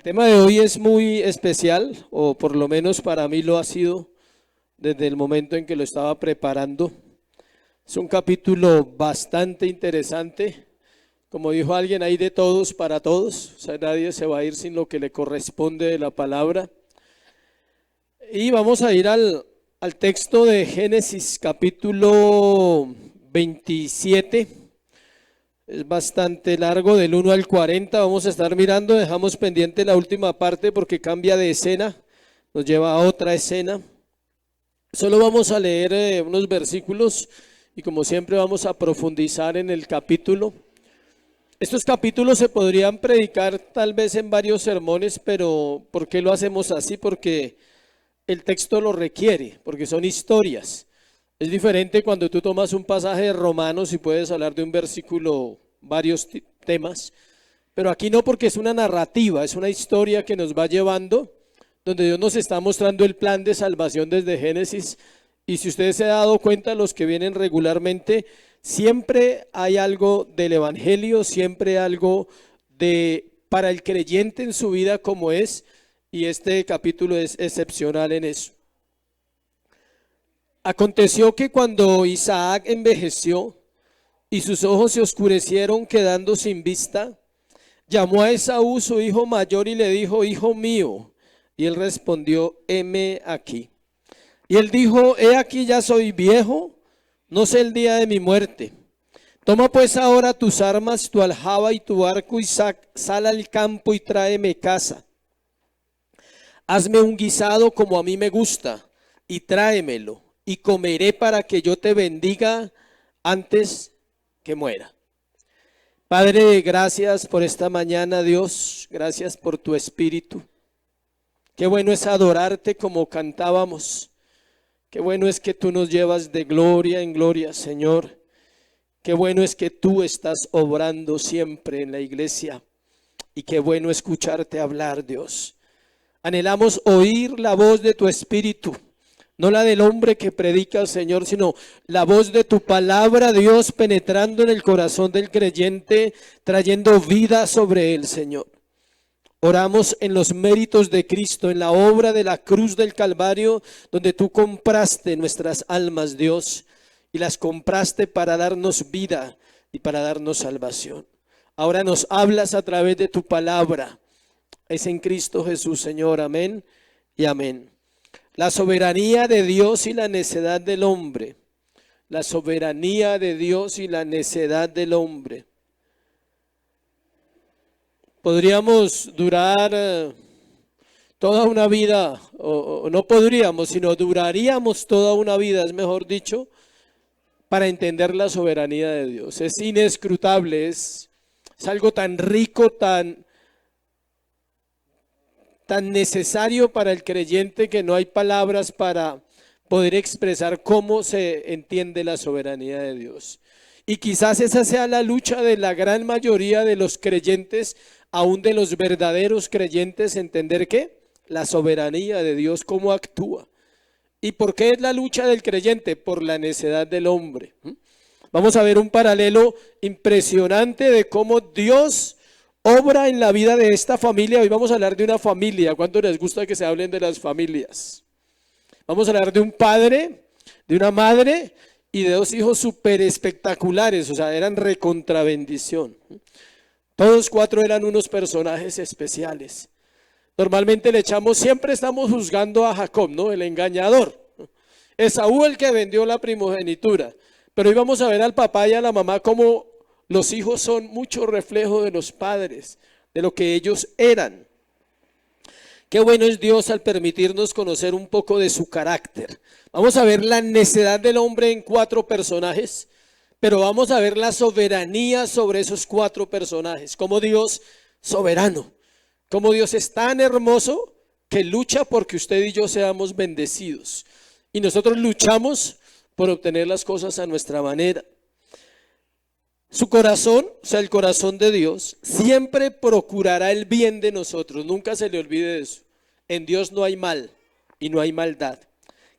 tema de hoy es muy especial, o por lo menos para mí lo ha sido desde el momento en que lo estaba preparando. Es un capítulo bastante interesante. Como dijo alguien, hay de todos para todos. O sea, nadie se va a ir sin lo que le corresponde de la palabra. Y vamos a ir al texto de Génesis capítulo 27. Es bastante largo, del 1 al 40. Vamos a estar mirando, dejamos pendiente la última parte porque cambia de escena, nos lleva a otra escena. Solo vamos a leer unos versículos y como siempre vamos a profundizar en el capítulo. Estos capítulos se podrían predicar tal vez en varios sermones, pero ¿por qué lo hacemos así? Porque el texto lo requiere, porque son historias. Es diferente cuando tú tomas un pasaje de Romanos y puedes hablar de un versículo, varios temas, pero aquí no, porque es una narrativa, es una historia que nos va llevando, donde Dios nos está mostrando el plan de salvación desde Génesis. Y si ustedes se han dado cuenta, los que vienen regularmente, siempre hay algo del evangelio, siempre algo para el creyente en su vida como es, y este capítulo es excepcional en eso. Aconteció que cuando Isaac envejeció y sus ojos se oscurecieron quedando sin vista, llamó a Esaú su hijo mayor y le dijo: hijo mío. Y él respondió: heme aquí. Y él dijo: he aquí, ya soy viejo, no sé el día de mi muerte. Toma pues ahora tus armas, tu aljaba y tu arco, y sal al campo y tráeme caza. Hazme un guisado como a mí me gusta, y tráemelo, y comeré para que yo te bendiga antes que muera. Padre, gracias por esta mañana, Dios, gracias por tu espíritu. Qué bueno es adorarte como cantábamos. Qué bueno es que tú nos llevas de gloria en gloria, Señor. Qué bueno es que tú estás obrando siempre en la iglesia. Y qué bueno escucharte hablar, Dios. Anhelamos oír la voz de tu espíritu, no la del hombre que predica, Señor, sino la voz de tu palabra, Dios, penetrando en el corazón del creyente, trayendo vida sobre él, Señor. Oramos en los méritos de Cristo, en la obra de la cruz del Calvario, donde tú compraste nuestras almas, Dios, y las compraste para darnos vida y para darnos salvación. Ahora nos hablas a través de tu palabra. Es en Cristo Jesús, Señor. Amén y amén. La soberanía de Dios y la necedad del hombre. La soberanía de Dios y la necedad del hombre. Podríamos durar toda una vida, o no podríamos, sino duraríamos toda una vida, es mejor dicho, para entender la soberanía de Dios. Es inescrutable, es algo tan rico, tan necesario para el creyente que no hay palabras para poder expresar cómo se entiende la soberanía de Dios. Y quizás esa sea la lucha de la gran mayoría de los creyentes, aún de los verdaderos creyentes, entender que la soberanía de Dios, cómo actúa. ¿Y por qué es la lucha del creyente? Por la necedad del hombre. Vamos a ver un paralelo impresionante de cómo Dios obra en la vida de esta familia. Hoy vamos a hablar de una familia. ¿Cuánto les gusta que se hablen de las familias? Vamos a hablar de un padre, de una madre y de dos hijos súper espectaculares. O sea, eran recontra bendición. Todos cuatro eran unos personajes especiales. Normalmente siempre estamos juzgando a Jacob, ¿no? El engañador. Esaú, el que vendió la primogenitura. Pero hoy vamos a ver al papá y a la mamá cómo los hijos son mucho reflejo de los padres, de lo que ellos eran. Qué bueno es Dios al permitirnos conocer un poco de su carácter. Vamos a ver la necedad del hombre en cuatro personajes, pero vamos a ver la soberanía sobre esos cuatro personajes. Como Dios soberano, como Dios es tan hermoso que lucha porque usted y yo seamos bendecidos. Y nosotros luchamos por obtener las cosas a nuestra manera. Su corazón, o sea, el corazón de Dios, siempre procurará el bien de nosotros. Nunca se le olvide eso. En Dios no hay mal y no hay maldad.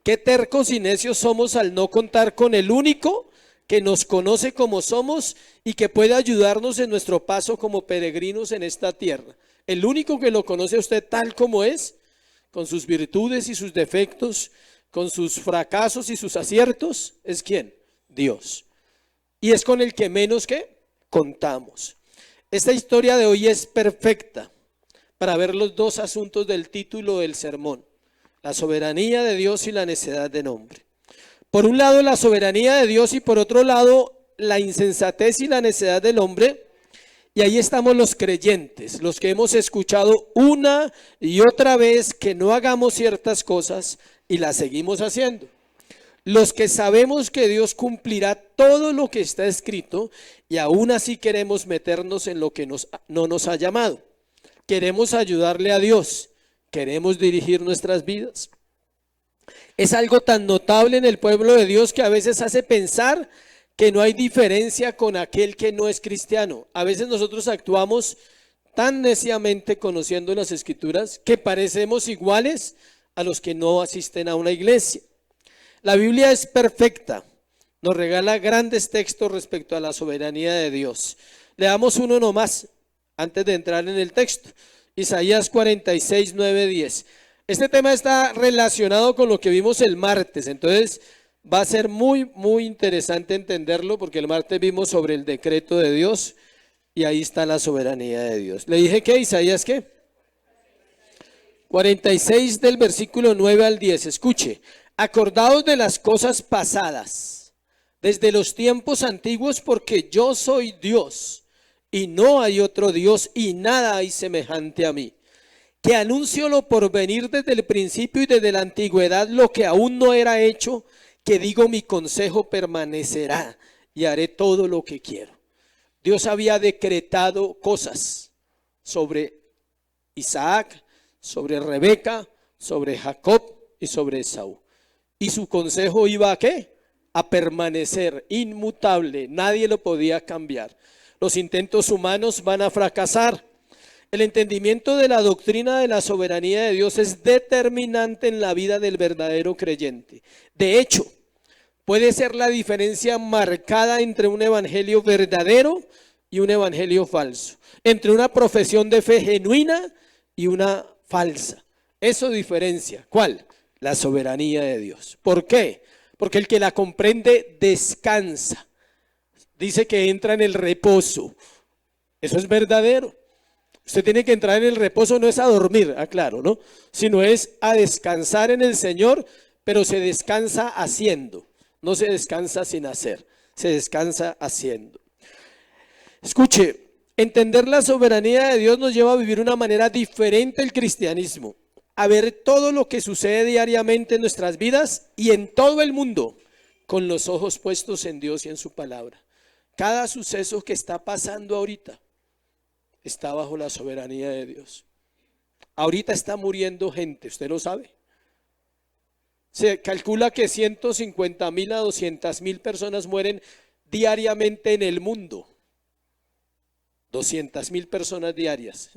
Qué tercos y necios somos al no contar con el único que nos conoce como somos y que puede ayudarnos en nuestro paso como peregrinos en esta tierra. El único que lo conoce a usted tal como es, con sus virtudes y sus defectos, con sus fracasos y sus aciertos, ¿es quién? Dios. Y es con el que menos que contamos. Esta historia de hoy es perfecta para ver los dos asuntos del título del sermón: la soberanía de Dios y la necedad del hombre. Por un lado, la soberanía de Dios, y por otro lado, la insensatez y la necedad del hombre. Y ahí estamos los creyentes, los que hemos escuchado una y otra vez que no hagamos ciertas cosas y las seguimos haciendo. Los que sabemos que Dios cumplirá todo lo que está escrito y aún así queremos meternos en lo que no nos ha llamado. Queremos ayudarle a Dios, queremos dirigir nuestras vidas. Es algo tan notable en el pueblo de Dios que a veces hace pensar que no hay diferencia con aquel que no es cristiano. A veces nosotros actuamos tan neciamente conociendo las Escrituras que parecemos iguales a los que no asisten a una iglesia. La Biblia es perfecta, nos regala grandes textos respecto a la soberanía de Dios. Leamos uno nomás antes de entrar en el texto. Isaías 46, 9, 10. Este tema está relacionado con lo que vimos el martes, entonces va a ser muy interesante entenderlo, porque el martes vimos sobre el decreto de Dios y ahí está la soberanía de Dios. Le dije que Isaías, ¿qué? 46 del versículo 9 al 10. Escuche: acordaos de las cosas pasadas, desde los tiempos antiguos, porque yo soy Dios y no hay otro Dios y nada hay semejante a mí, que anuncio lo por venir desde el principio y desde la antigüedad lo que aún no era hecho, que digo mi consejo permanecerá y haré todo lo que quiero. Dios había decretado cosas sobre Isaac, sobre Rebeca, sobre Jacob y sobre Esaú. Y su consejo iba a ¿qué? A permanecer inmutable, nadie lo podía cambiar. Los intentos humanos van a fracasar. El entendimiento de la doctrina de la soberanía de Dios es determinante en la vida del verdadero creyente. De hecho, puede ser la diferencia marcada entre un evangelio verdadero y un evangelio falso, entre una profesión de fe genuina y una falsa. Eso diferencia. ¿Cuál? La soberanía de Dios. ¿Por qué? Porque el que la comprende descansa. Dice que entra en el reposo. Eso es verdadero. Usted tiene que entrar en el reposo, no es a dormir, aclaro, ¿no? Sino es a descansar en el Señor, pero se descansa haciendo. No se descansa sin hacer, se descansa haciendo. Escuche, entender la soberanía de Dios nos lleva a vivir una manera diferente el cristianismo, a ver todo lo que sucede diariamente en nuestras vidas y en todo el mundo con los ojos puestos en Dios y en su palabra. Cada suceso que está pasando ahorita está bajo la soberanía de Dios. Ahorita está muriendo gente, ¿usted lo sabe? Se calcula que 150,000 a 200,000 personas mueren diariamente en el mundo. 200,000 personas diarias.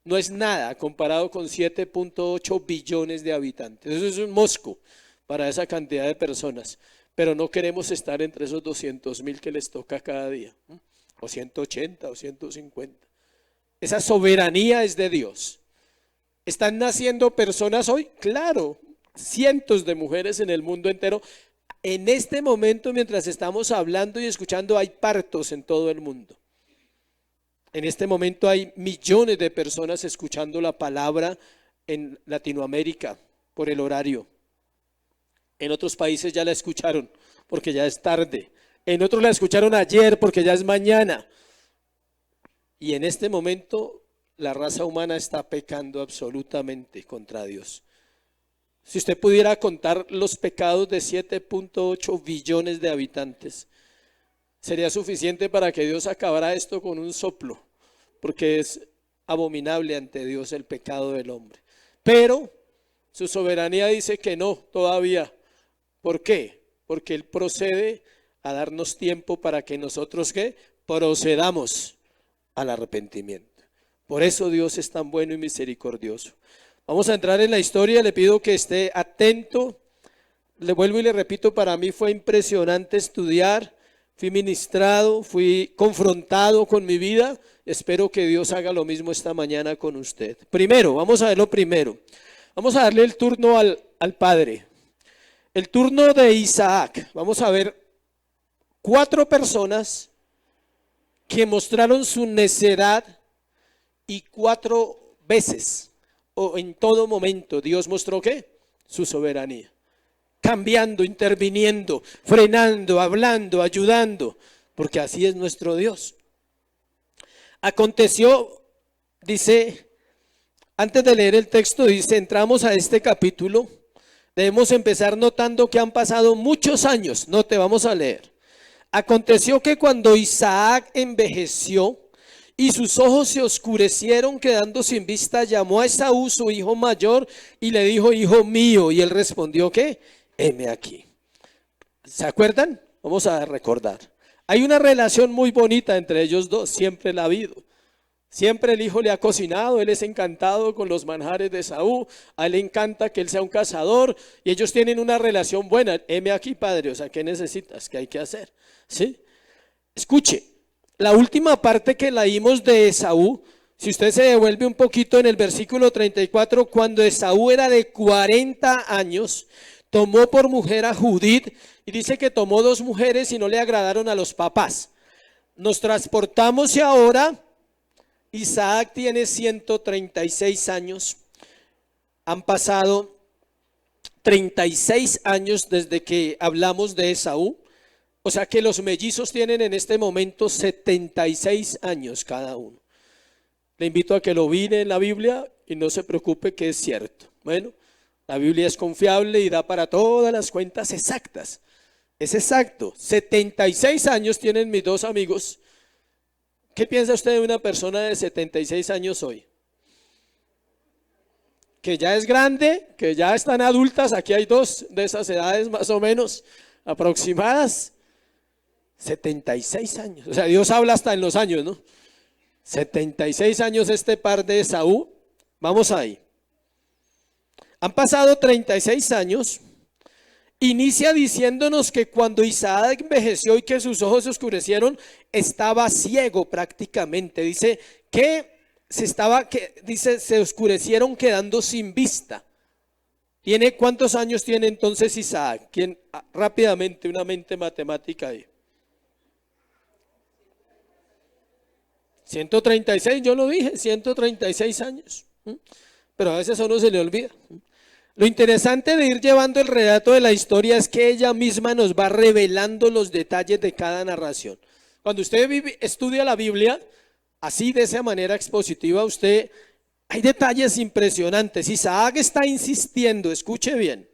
No es nada comparado con 7.8 billones de habitantes. Eso es un mosco para esa cantidad de personas. Pero no queremos estar entre esos 200,000 que les toca cada día. O 180 o 150. Esa soberanía es de Dios. ¿Están naciendo personas hoy? Claro, cientos de mujeres en el mundo entero. En este momento, mientras estamos hablando y escuchando, hay partos en todo el mundo. En este momento hay millones de personas escuchando la palabra en Latinoamérica por el horario. En otros países ya la escucharon porque ya es tarde. En otros la escucharon ayer porque ya es mañana. Y en este momento la raza humana está pecando absolutamente contra Dios. Si usted pudiera contar los pecados de 7.8 billones de habitantes, sería suficiente para que Dios acabara esto con un soplo, porque es abominable ante Dios el pecado del hombre. Pero su soberanía dice que no, todavía. ¿Por qué? Porque Él procede a darnos tiempo para que nosotros ¿qué? Procedamos al arrepentimiento. Por eso Dios es tan bueno y misericordioso. Vamos a entrar en la historia, le pido que esté atento. Le vuelvo y le repito, para mí fue impresionante estudiar, fui ministrado, fui confrontado con mi vida. Espero que Dios haga lo mismo esta mañana con usted. Primero, vamos a ver lo primero. Vamos a darle el turno al padre. El turno de Isaac. Vamos a ver 4 personas que mostraron su necedad y 4 veces o en todo momento Dios mostró ¿qué? Su soberanía. Cambiando, interviniendo, frenando, hablando, ayudando, porque así es nuestro Dios. Aconteció, dice, antes de leer el texto, dice, entramos a este capítulo, debemos empezar notando que han pasado muchos años. No te vamos a leer. Aconteció que cuando Isaac envejeció y sus ojos se oscurecieron quedando sin vista, llamó a Esaú, su hijo mayor, y le dijo, hijo mío, y él respondió, ¿qué? Heme aquí. ¿Se acuerdan? Vamos a recordar. Hay una relación muy bonita entre ellos dos, siempre la ha habido. Siempre el hijo le ha cocinado, él es encantado con los manjares de Esaú, a él le encanta que él sea un cazador y ellos tienen una relación buena. Heme aquí, padre, o sea, ¿qué necesitas? ¿Qué hay que hacer? ¿Sí? Escuche, la última parte que leímos de Esaú, si usted se devuelve un poquito en el versículo 34, cuando Esaú era de 40 años, tomó por mujer a Judith y dice que tomó 2 mujeres y no le agradaron a los papás. Nos transportamos y ahora Isaac tiene 136 años. Han pasado 36 años desde que hablamos de Esaú. O sea que los mellizos tienen en este momento 76 años cada uno. Le invito a que lo mire en la Biblia y no se preocupe que es cierto. Bueno, la Biblia es confiable y da para todas las cuentas exactas. Es exacto. 76 años tienen mis 2 amigos. ¿Qué piensa usted de una persona de 76 años hoy? Que ya es grande, que ya están adultas. Aquí hay 2 de esas edades más o menos aproximadas. 76 años. O sea, Dios habla hasta en los años, ¿no? 76 años este par de Esaú. Vamos ahí. Han pasado 36 años. Inicia diciéndonos que cuando Isaac envejeció y que sus ojos se oscurecieron, estaba ciego prácticamente. Dice que se oscurecieron quedando sin vista. ¿Cuántos años tiene entonces Isaac? Rápidamente, una mente matemática ahí. 136, yo lo dije, 136 años. Pero a veces a uno se le olvida. Lo interesante de ir llevando el relato de la historia es que ella misma nos va revelando los detalles de cada narración. Cuando usted estudia la Biblia, así de esa manera expositiva, hay detalles impresionantes. Isaac está insistiendo, escuche bien,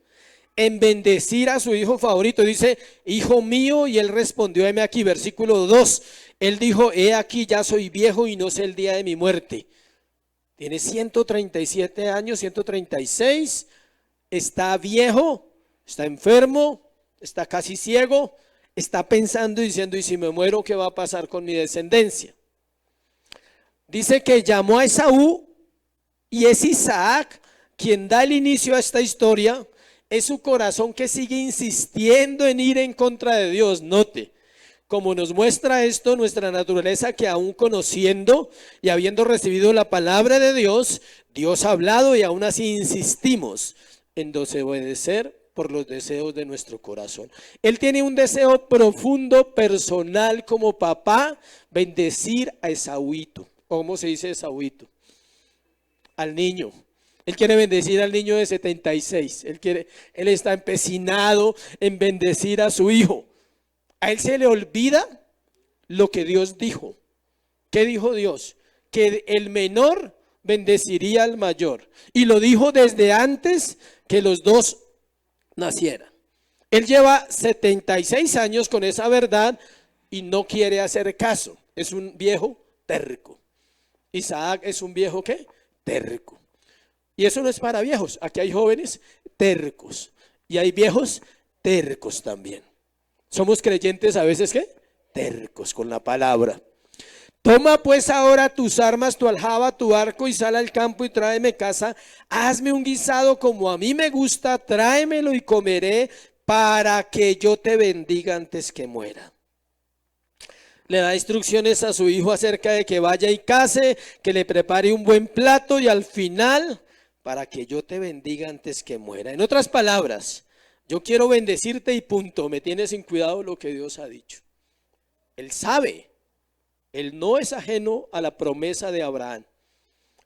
en bendecir a su hijo favorito. Dice, hijo mío, y él respondió, heme aquí, versículo 2. Él dijo, he aquí, ya soy viejo y no sé el día de mi muerte. Tiene 137 años, 136, está viejo, está enfermo, está casi ciego, está pensando y diciendo, y si me muero, ¿qué va a pasar con mi descendencia? Dice que llamó a Esaú y es Isaac quien da el inicio a esta historia. Es su corazón que sigue insistiendo en ir en contra de Dios. Note, como nos muestra esto nuestra naturaleza, que aún conociendo y habiendo recibido la palabra de Dios, Dios ha hablado y aún así insistimos en desobedecer por los deseos de nuestro corazón. Él tiene un deseo profundo, personal, como papá, bendecir a Esaúito. ¿Cómo se dice Esaúito? Al niño. Él quiere bendecir al niño de 76. Él está empecinado en bendecir a su hijo. A él se le olvida lo que Dios dijo. ¿Qué dijo Dios? Que el menor bendeciría al mayor. Y lo dijo desde antes que los 2 nacieran. Él lleva 76 años con esa verdad y no quiere hacer caso. Es un viejo terco. Isaac es un viejo ¿qué? Terco. Y eso no es para viejos. Aquí hay jóvenes tercos y hay viejos tercos también. Somos creyentes a veces ¿qué? Tercos con la palabra. Toma pues ahora tus armas, tu aljaba, tu arco y sal al campo y tráeme caza. Hazme un guisado como a mí me gusta, tráemelo y comeré para que yo te bendiga antes que muera. Le da instrucciones a su hijo acerca de que vaya y case, que le prepare un buen plato y al final, para que yo te bendiga antes que muera. En otras palabras, yo quiero bendecirte y punto. Me tiene sin cuidado lo que Dios ha dicho. Él sabe, él no es ajeno a la promesa de Abraham.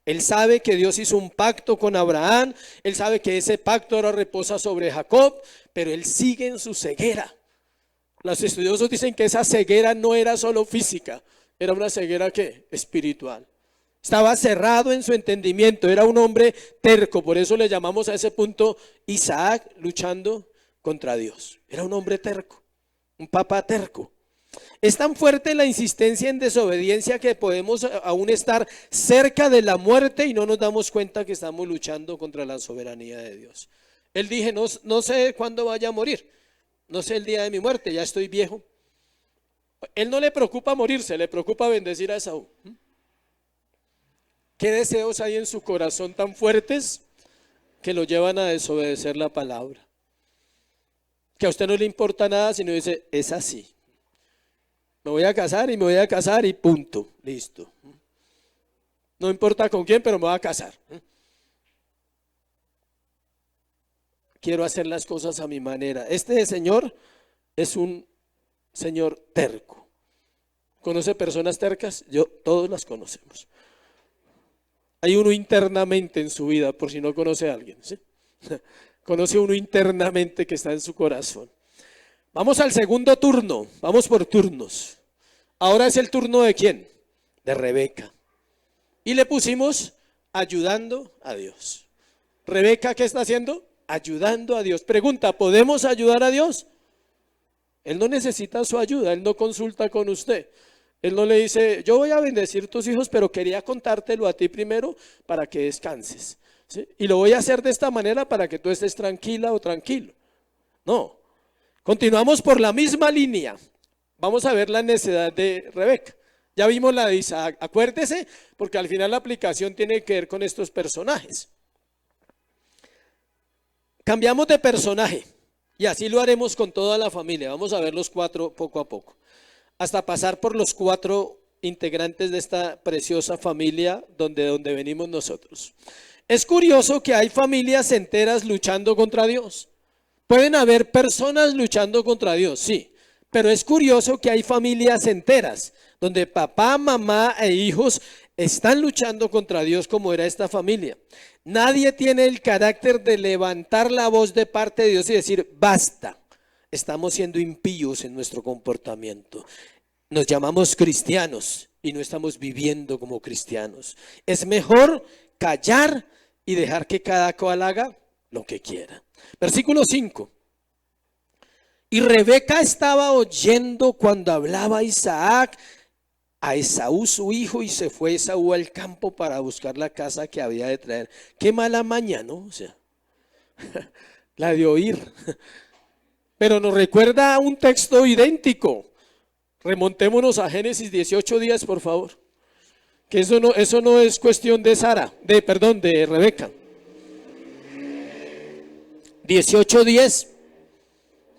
Él sabe que Dios hizo un pacto con Abraham, él sabe que ese pacto ahora reposa sobre Jacob, pero él sigue en su ceguera. Los estudiosos dicen que esa ceguera no era solo física, era una ceguera ¿qué? Espiritual. Estaba cerrado en su entendimiento, era un hombre terco, por eso le llamamos a ese punto Isaac luchando contra Dios. Era un hombre terco, un papá terco. Es tan fuerte la insistencia en desobediencia que podemos aún estar cerca de la muerte y no nos damos cuenta que estamos luchando contra la soberanía de Dios. Él dije, no sé cuándo vaya a morir, no sé el día de mi muerte, ya estoy viejo. Él no le preocupa morirse, le preocupa bendecir a Esaú. ¿Qué deseos hay en su corazón tan fuertes que lo llevan a desobedecer la palabra? Que a usted no le importa nada, sino dice, es así. Me voy a casar y me voy a casar y punto, listo. No importa con quién, pero me voy a casar. Quiero hacer las cosas a mi manera. Este señor es un señor terco. ¿Conoce personas tercas? Todos las conocemos. Hay uno internamente en su vida, por si no conoce a alguien, ¿sí? Conoce uno internamente que está en su corazón. Vamos al segundo turno, vamos por turnos. Ahora es el turno ¿de quién? De Rebeca. Y le pusimos ayudando a Dios. Rebeca, ¿qué está haciendo? Ayudando a Dios. Pregunta, ¿podemos ayudar a Dios? Él no necesita su ayuda, él no consulta con usted. Él no le dice, yo voy a bendecir tus hijos, pero quería contártelo a ti primero para que descanses, ¿sí? Y lo voy a hacer de esta manera para que tú estés tranquila o tranquilo. No. Continuamos por la misma línea. Vamos a ver la necedad de Rebeca. Ya vimos la de Isaac. Acuérdese, porque al final la aplicación tiene que ver con estos personajes. Cambiamos de personaje y así lo haremos con toda la familia. Vamos a ver los cuatro poco a poco, hasta pasar por los cuatro integrantes de esta preciosa familia donde venimos nosotros. Es curioso que hay familias enteras luchando contra Dios. Pueden haber personas luchando contra Dios, sí, pero es curioso que hay familias enteras donde papá, mamá e hijos están luchando contra Dios como era esta familia. Nadie tiene el carácter de levantar la voz de parte de Dios y decir, basta, estamos siendo impíos en nuestro comportamiento. Nos llamamos cristianos y no estamos viviendo como cristianos. Es mejor callar y dejar que cada cual haga lo que quiera. Versículo 5. Y Rebeca estaba oyendo cuando hablaba Isaac a Esaú su hijo, y se fue Esaú al campo para buscar la casa que había de traer. Qué mala maña, ¿no? O sea, la de oír. Pero nos recuerda a un texto idéntico. Remontémonos a Génesis 18:10, por favor. Que eso no es cuestión de de Rebeca. 18:10.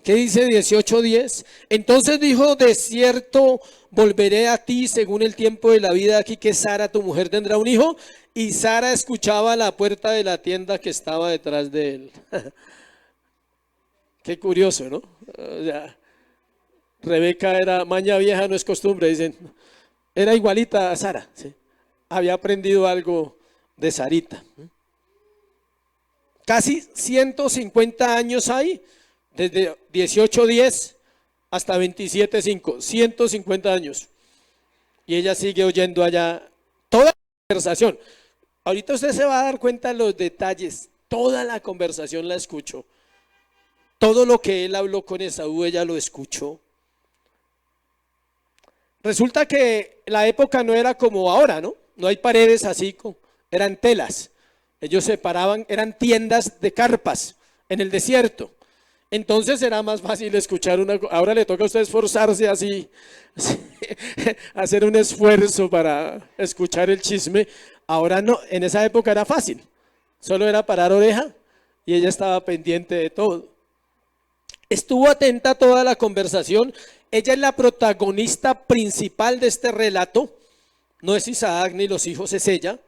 ¿Qué dice 18:10? Entonces dijo, de cierto volveré a ti según el tiempo de la vida aquí, que Sara tu mujer tendrá un hijo. Y Sara escuchaba a la puerta de la tienda que estaba detrás de él. Qué curioso, ¿no? O sea, Rebeca era maña vieja, no es costumbre, dicen. Era igualita a Sara, ¿sí? Había aprendido algo de Sarita. Casi 150 años hay, desde 18:10 hasta 27:5, 150 años. Y ella sigue oyendo allá toda la conversación. Ahorita usted se va a dar cuenta de los detalles. Toda la conversación la escuchó. Todo lo que él habló con Esaú, ella lo escuchó. Resulta que la época no era como ahora, ¿no? No hay paredes así, eran telas. Ellos se paraban, eran tiendas de carpas en el desierto. Entonces era más fácil escuchar ahora le toca a usted esforzarse así, hacer un esfuerzo para escuchar el chisme. Ahora no, en esa época era fácil. Solo era parar oreja y ella estaba pendiente de todo. Estuvo atenta a toda la conversación ella es la protagonista principal de este relato. No es Isaac ni los hijos, es ella.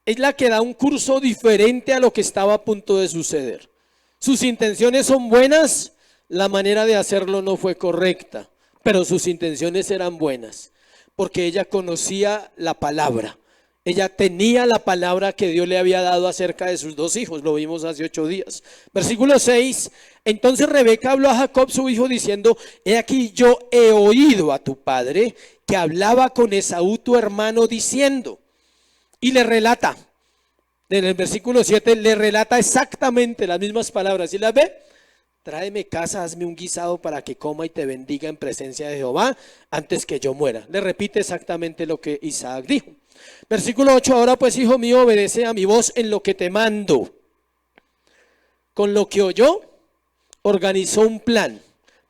Es la que da un curso diferente a lo que estaba a punto de suceder. Sus intenciones son buenas, la manera de hacerlo no fue correcta, pero sus intenciones eran buenas, porque ella conocía la palabra. Ella tenía la palabra que Dios le había dado acerca de sus dos hijos, lo vimos hace 8 días. Versículo 6, entonces Rebeca habló a Jacob su hijo diciendo, he aquí yo he oído a tu padre que hablaba con Esaú tu hermano diciendo, y le relata, en el versículo 7 le relata exactamente las mismas palabras, ¿y las ve? Tráeme casa, hazme un guisado para que coma y te bendiga en presencia de Jehová antes que yo muera. Le repite exactamente lo que Isaac dijo. Versículo 8, ahora pues hijo mío, obedece a mi voz en lo que te mando. Con lo que oyó, organizó un plan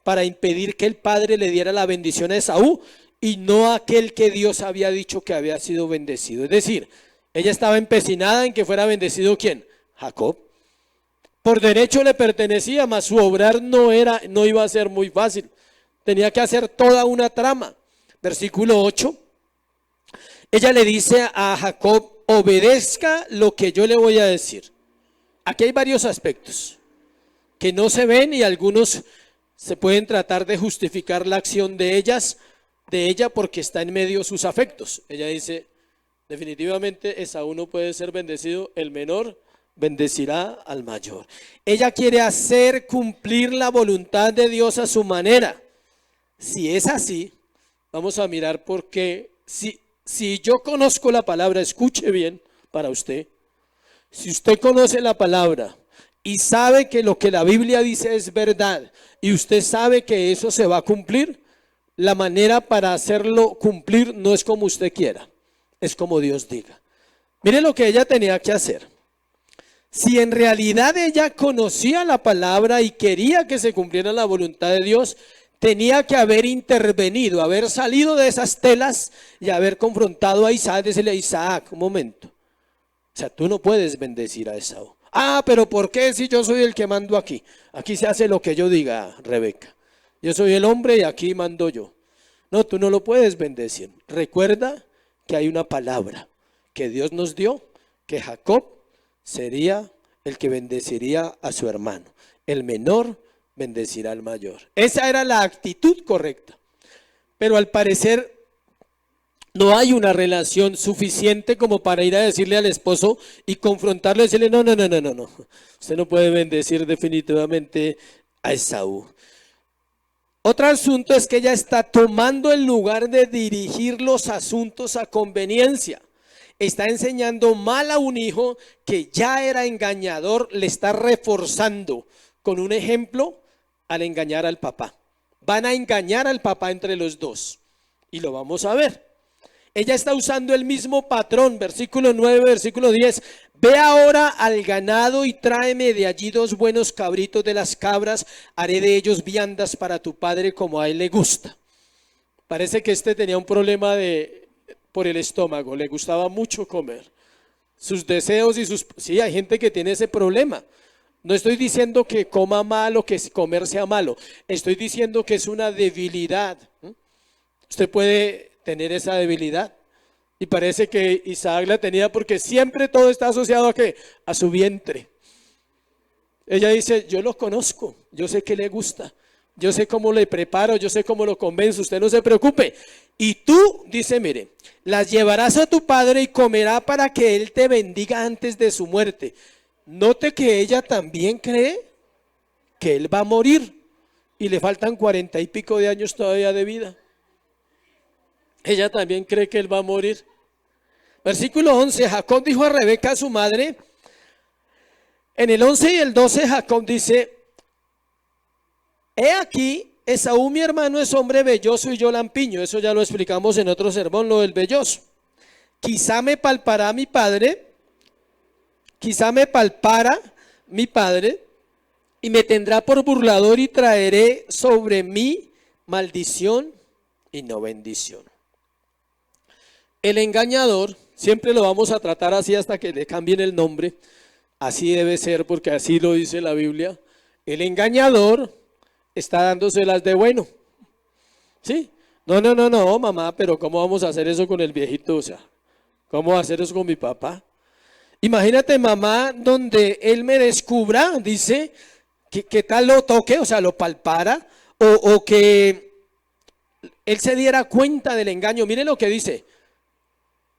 para impedir que el padre le diera la bendición a Esaú y no a aquel que Dios había dicho que había sido bendecido. Es decir, ella estaba empecinada en que fuera bendecido ¿quién? Jacob. Por derecho le pertenecía, mas su obrar no iba a ser muy fácil. Tenía que hacer toda una trama. Versículo 8. Ella le dice a Jacob, obedezca lo que yo le voy a decir. Aquí hay varios aspectos que no se ven y algunos se pueden tratar de justificar la acción de ella porque está en medio de sus afectos. Ella dice, definitivamente Esaú no puede ser bendecido, el menor bendecirá al mayor. Ella quiere hacer cumplir la voluntad de Dios a su manera. Si es así, vamos a mirar por qué. Si yo conozco la palabra, escuche bien para usted. Si usted conoce la palabra y sabe que lo que la Biblia dice es verdad y usted sabe que eso se va a cumplir, la manera para hacerlo cumplir no es como usted quiera, es como Dios diga. Mire lo que ella tenía que hacer. Si en realidad ella conocía la palabra y quería que se cumpliera la voluntad de Dios, tenía que haber intervenido, haber salido de esas telas y haber confrontado a Isaac, decirle a Isaac, un momento. O sea, tú no puedes bendecir a Esaú. Ah, pero ¿por qué si yo soy el que mando aquí? Aquí se hace lo que yo diga, Rebeca. Yo soy el hombre y aquí mando yo. No, tú no lo puedes bendecir. Recuerda que hay una palabra que Dios nos dio, que Jacob sería el que bendeciría a su hermano. El menor bendecirá al mayor. Esa era la actitud correcta. Pero al parecer no hay una relación suficiente como para ir a decirle al esposo y confrontarlo y decirle, no. Usted no puede bendecir definitivamente a Esaú. Otro asunto es que ella está tomando el lugar de dirigir los asuntos a conveniencia. Está enseñando mal a un hijo que ya era engañador, le está reforzando con un ejemplo al engañar al papá. Van a engañar al papá entre los dos y lo vamos a ver. Ella está usando el mismo patrón, versículo 9, versículo 10. Ve ahora al ganado y tráeme de allí 2 buenos cabritos de las cabras, haré de ellos viandas para tu padre como a él le gusta. Parece que tenía un problema por el estómago, le gustaba mucho comer. Sus deseos sí, hay gente que tiene ese problema. No estoy diciendo que coma mal o que comer sea malo, estoy diciendo que es una debilidad. Usted puede tener esa debilidad y parece que Isaac la tenía porque siempre todo está asociado ¿a qué? A su vientre. Ella dice, yo lo conozco, yo sé que le gusta, yo sé cómo le preparo, yo sé cómo lo convenzo, usted no se preocupe. Y tú, dice, mire, las llevarás a tu padre y comerá para que él te bendiga antes de su muerte. Note que ella también cree que él va a morir y le faltan 40 y pico de años todavía de vida. Ella también cree que él va a morir. Versículo 11, Jacob dijo a Rebeca, su madre, en el 11 y el 12 Jacob dice, he aquí, Esaú mi hermano es hombre velloso y yo lampiño. Eso ya lo explicamos en otro sermón, lo del velloso. Quizá me palpará mi padre, quizá me palpara mi padre y me tendrá por burlador y traeré sobre mí maldición y no bendición. El engañador, siempre lo vamos a tratar así hasta que le cambien el nombre, así debe ser porque así lo dice la Biblia. El engañador está dándoselas de bueno. ¿Sí? No, no, no, no, mamá, pero ¿cómo vamos a hacer eso con el viejito? O sea, ¿cómo va a hacer eso con mi papá? Imagínate, mamá, donde él me descubra, dice, que tal lo toque, o sea, lo palpara, o que él se diera cuenta del engaño. Mire lo que dice: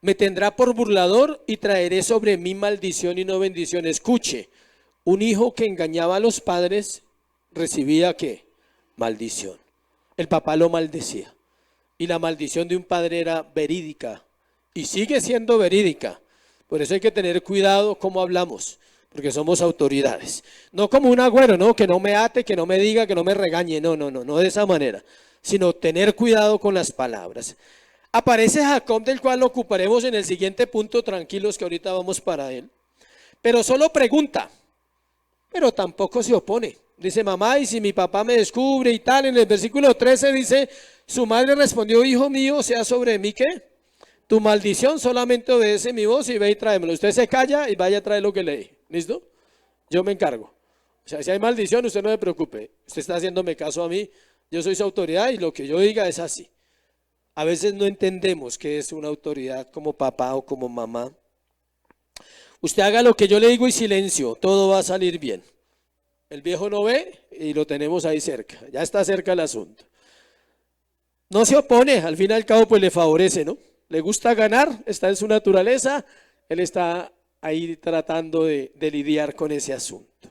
me tendrá por burlador y traeré sobre mí maldición y no bendición. Escuche, un hijo que engañaba a los padres recibía ¿qué? Maldición. El papá lo maldecía. Y la maldición de un padre era verídica y sigue siendo verídica. Por eso hay que tener cuidado cómo hablamos, porque somos autoridades. No como un agüero, no, que no me ate, que no me diga, que no me regañe. No, no, no, no de esa manera, sino tener cuidado con las palabras. Aparece Jacob, del cual lo ocuparemos en el siguiente punto, tranquilos que ahorita vamos para él. Pero solo pregunta, pero tampoco se opone. Dice, mamá, y si mi papá me descubre y tal. En el versículo 13 dice, su madre respondió, hijo mío, sea sobre mí ¿qué? Tu maldición, solamente obedece mi voz y ve y tráemelo. Usted se calla y vaya a traer lo que le dije. ¿Listo? Yo me encargo. O sea, si hay maldición, usted no se preocupe. Usted está haciéndome caso a mí. Yo soy su autoridad y lo que yo diga es así. A veces no entendemos qué es una autoridad como papá o como mamá. Usted haga lo que yo le digo y silencio, todo va a salir bien. El viejo no ve y lo tenemos ahí cerca, ya está cerca el asunto. No se opone, al fin y al cabo pues le favorece, ¿no? Le gusta ganar, está en su naturaleza, él está ahí tratando de lidiar con ese asunto.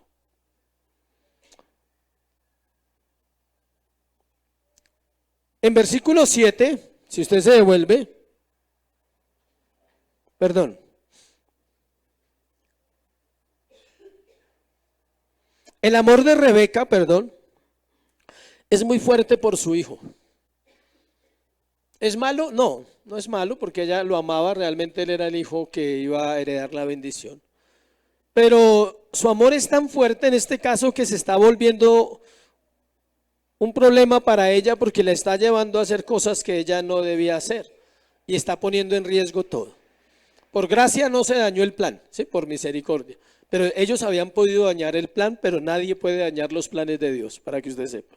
En versículo 7, si usted se devuelve, perdón. El amor de Rebeca, perdón, es muy fuerte por su hijo. ¿Es malo? No, no es malo porque ella lo amaba, realmente él era el hijo que iba a heredar la bendición. Pero su amor es tan fuerte en este caso que se está volviendo un problema para ella porque la está llevando a hacer cosas que ella no debía hacer y está poniendo en riesgo todo. Por gracia no se dañó el plan, ¿sí? Por misericordia. Pero ellos habían podido dañar el plan, pero nadie puede dañar los planes de Dios, para que usted sepa.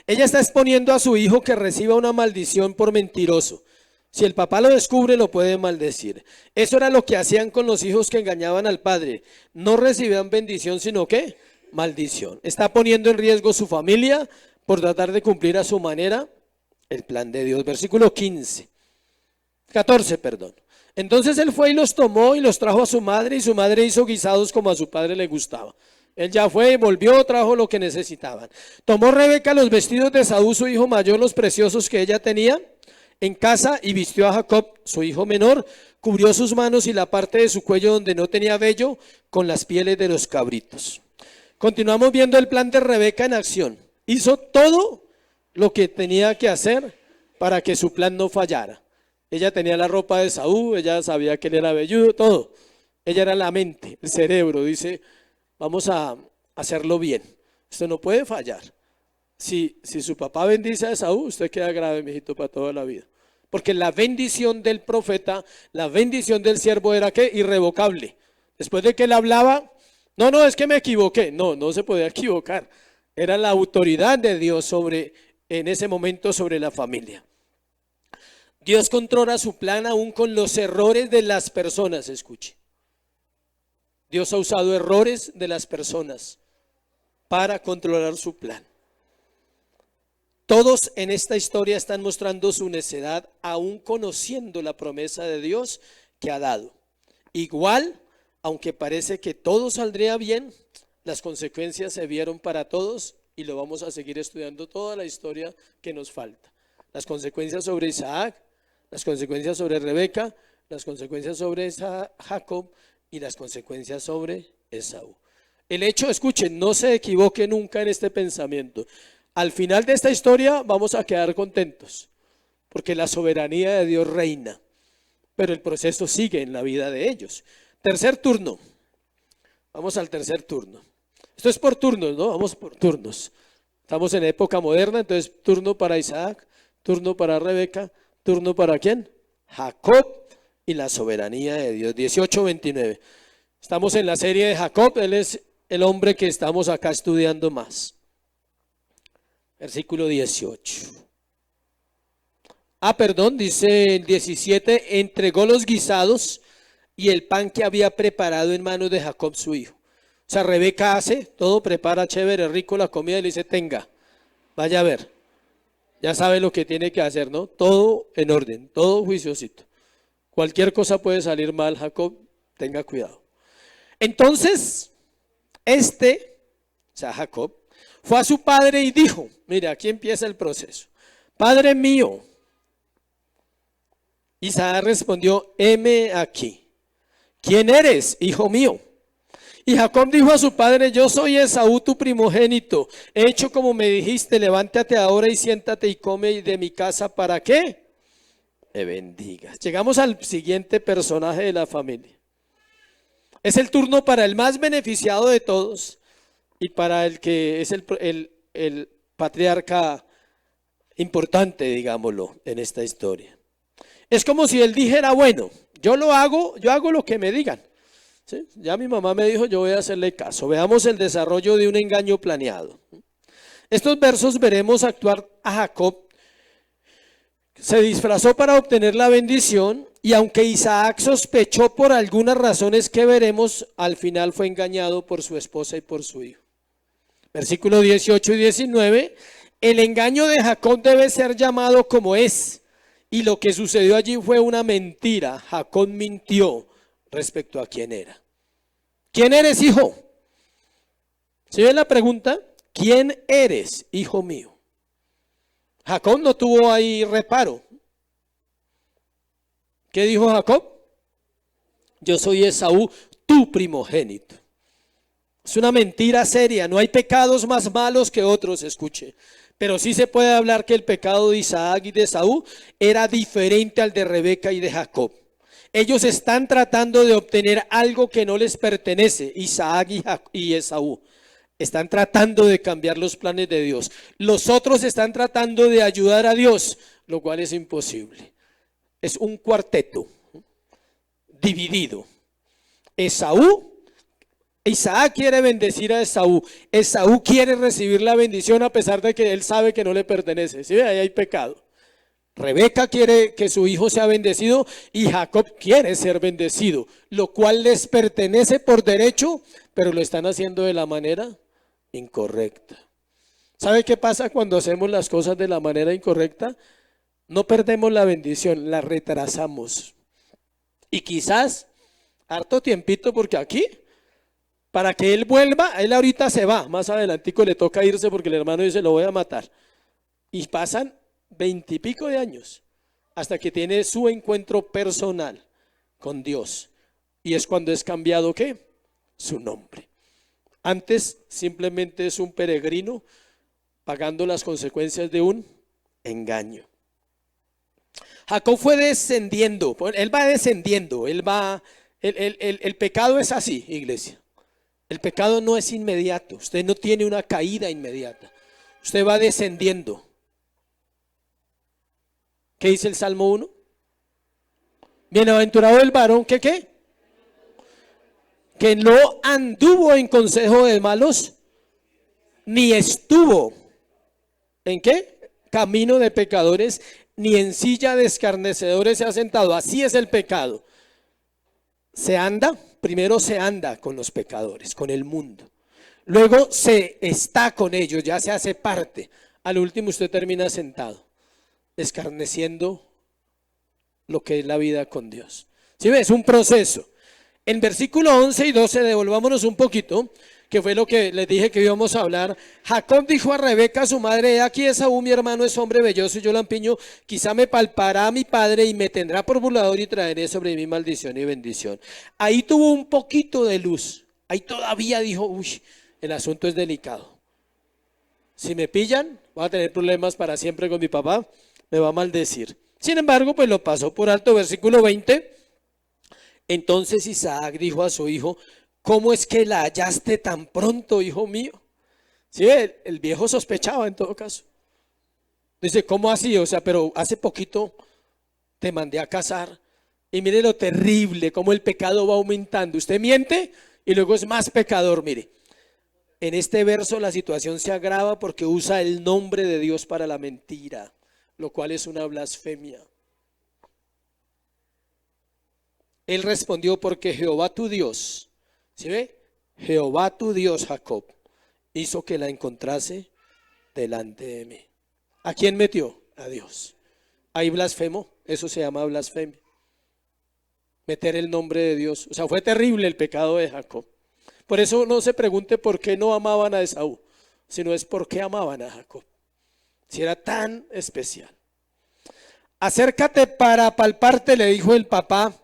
Ella está exponiendo a su hijo que reciba una maldición por mentiroso. Si el papá lo descubre, lo puede maldecir. Eso era lo que hacían con los hijos que engañaban al padre. No recibían bendición, sino ¿qué? Maldición. Está poniendo en riesgo su familia por tratar de cumplir a su manera el plan de Dios. Versículo 14, perdón. Entonces él fue y los tomó y los trajo a su madre, y su madre hizo guisados como a su padre le gustaba. Él ya fue, volvió, trajo lo que necesitaban. Tomó Rebeca los vestidos de Esaú, su hijo mayor, los preciosos que ella tenía en casa, y vistió a Jacob, su hijo menor, cubrió sus manos y la parte de su cuello donde no tenía vello con las pieles de los cabritos. Continuamos viendo el plan de Rebeca en acción. Hizo todo lo que tenía que hacer para que su plan no fallara. Ella tenía la ropa de Esaú, ella sabía que él era velludo, todo. Ella era la mente, el cerebro, dice, vamos a hacerlo bien. Esto no puede fallar. Si su papá bendice a Esaú, usted queda grave, mijito, para toda la vida. Porque la bendición del profeta, la bendición del siervo era ¿qué? Irrevocable. Después de que él hablaba, no, es que me equivoqué. No se podía equivocar. Era la autoridad de Dios sobre, en ese momento, sobre la familia. Dios controla su plan aún con los errores de las personas, escuche. Dios ha usado errores de las personas para controlar su plan. Todos en esta historia están mostrando su necedad aún conociendo la promesa de Dios que ha dado. Igual, aunque parece que todo saldría bien, las consecuencias se vieron para todos y lo vamos a seguir estudiando toda la historia que nos falta. Las consecuencias sobre Isaac, las consecuencias sobre Rebeca, las consecuencias sobre Jacob y las consecuencias sobre Esaú. El hecho, escuchen, no se equivoque nunca en este pensamiento. Al final de esta historia vamos a quedar contentos, porque la soberanía de Dios reina, pero el proceso sigue en la vida de ellos. Tercer turno, vamos al tercer turno. Esto es por turnos, ¿no? Vamos por turnos. Estamos en época moderna, entonces turno para Isaac, turno para Rebeca, turno para ¿quién? Jacob y la soberanía de Dios. 18-29. Estamos en la serie de Jacob, él es el hombre que estamos acá estudiando más. Versículo 18. Perdón, dice el 17, entregó los guisados y el pan que había preparado en manos de Jacob su hijo. O sea, Rebeca hace todo, prepara chévere, rico la comida y le dice, tenga, vaya a ver. Ya sabe lo que tiene que hacer, ¿no? Todo en orden, todo juiciosito. Cualquier cosa puede salir mal, Jacob, tenga cuidado. Entonces, o sea, Jacob, fue a su padre y dijo, mire, aquí empieza el proceso. Padre mío. Isaac respondió, heme aquí. ¿Quién eres, hijo mío? Y Jacob dijo a su padre, yo soy Esaú tu primogénito. He hecho como me dijiste, levántate ahora y siéntate y come de mi casa. ¿Para qué? Me bendigas. Llegamos al siguiente personaje de la familia. Es el turno para el más beneficiado de todos y para el que es el patriarca importante, digámoslo, en esta historia. Es como si él dijera, bueno, yo hago lo que me digan. ¿Sí? Ya mi mamá me dijo, yo voy a hacerle caso. Veamos el desarrollo de un engaño planeado. Estos versos veremos actuar a Jacob. Se disfrazó para obtener la bendición y aunque Isaac sospechó por algunas razones que veremos, al final fue engañado por su esposa y por su hijo. Versículos 18 y 19, el engaño de Jacob debe ser llamado como es. Y lo que sucedió allí fue una mentira. Jacob mintió respecto a quién era. ¿Quién eres, hijo? ¿Sí ven la pregunta? ¿Quién eres, hijo mío? Jacob no tuvo ahí reparo. ¿Qué dijo Jacob? Yo soy Esaú, tu primogénito. Es una mentira seria. No hay pecados más malos que otros, escuche. Pero sí se puede hablar que el pecado de Isaac y de Esaú era diferente al de Rebeca y de Jacob. Ellos están tratando de obtener algo que no les pertenece, Isaac y Esaú. Están tratando de cambiar los planes de Dios. Los otros están tratando de ayudar a Dios, lo cual es imposible. Es un cuarteto dividido. Isaac quiere bendecir a Esaú. Esaú quiere recibir la bendición a pesar de que él sabe que no le pertenece. ¿Sí? Ahí hay pecado. Rebeca quiere que su hijo sea bendecido y Jacob quiere ser bendecido, lo cual les pertenece por derecho, pero lo están haciendo de la manera incorrecta. ¿Sabe qué pasa cuando hacemos las cosas de la manera incorrecta? No perdemos la bendición, la retrasamos. Y quizás harto tiempito, porque aquí, para que él vuelva, él ahorita se va, más adelantico le toca irse porque el hermano dice, lo voy a matar. Y pasan 20 y pico de años hasta que tiene su encuentro personal con Dios. Y es cuando es cambiado, ¿qué? Su nombre. Antes simplemente es un peregrino pagando las consecuencias de un engaño. Jacob fue descendiendo, él va descendiendo, el pecado es así, iglesia. El pecado no es inmediato, usted no tiene una caída inmediata, usted va descendiendo. ¿Qué dice el Salmo 1? Bienaventurado el varón que ¿qué? Que no anduvo en consejo de malos, ni estuvo ¿en qué? Camino de pecadores, ni en silla de escarnecedores se ha sentado. Así es el pecado. Primero se anda con los pecadores, con el mundo. Luego se está con ellos, ya se hace parte. Al último usted termina sentado, escarneciendo lo que es la vida con Dios. ¿Sí ves? Es un proceso. En versículo 11 y 12, devolvámonos un poquito, que fue lo que les dije que íbamos a hablar. Jacob dijo a Rebeca, su madre, he aquí Esaú, mi hermano, es hombre velloso y yo lampiño, quizá me palpará a mi padre y me tendrá por burlador y traeré sobre mí maldición y bendición. Ahí tuvo un poquito de luz. Ahí todavía dijo, uy, el asunto es delicado. Si me pillan, voy a tener problemas para siempre con mi papá, me va a maldecir. Sin embargo, pues lo pasó por alto. Versículo 20. Entonces Isaac dijo a su hijo, ¿cómo es que la hallaste tan pronto, hijo mío? Sí, el viejo sospechaba en todo caso. Dice, ¿cómo así? O sea, pero hace poquito te mandé a casar. Y mire lo terrible, cómo el pecado va aumentando. Usted miente y luego es más pecador, mire. En este verso la situación se agrava porque usa el nombre de Dios para la mentira. lo cual es una blasfemia. Él respondió, porque Jehová tu Dios, ¿sí ve? Jehová tu Dios, Jacob, hizo que la encontrase delante de mí. ¿A quién metió? A Dios. Ahí blasfemó, eso se llama blasfemia. Meter el nombre de Dios. O sea, fue terrible el pecado de Jacob. Por eso no se pregunte por qué no amaban a Esaú, sino es por qué amaban a Jacob. Si era tan especial. Acércate para palparte, le dijo el papá.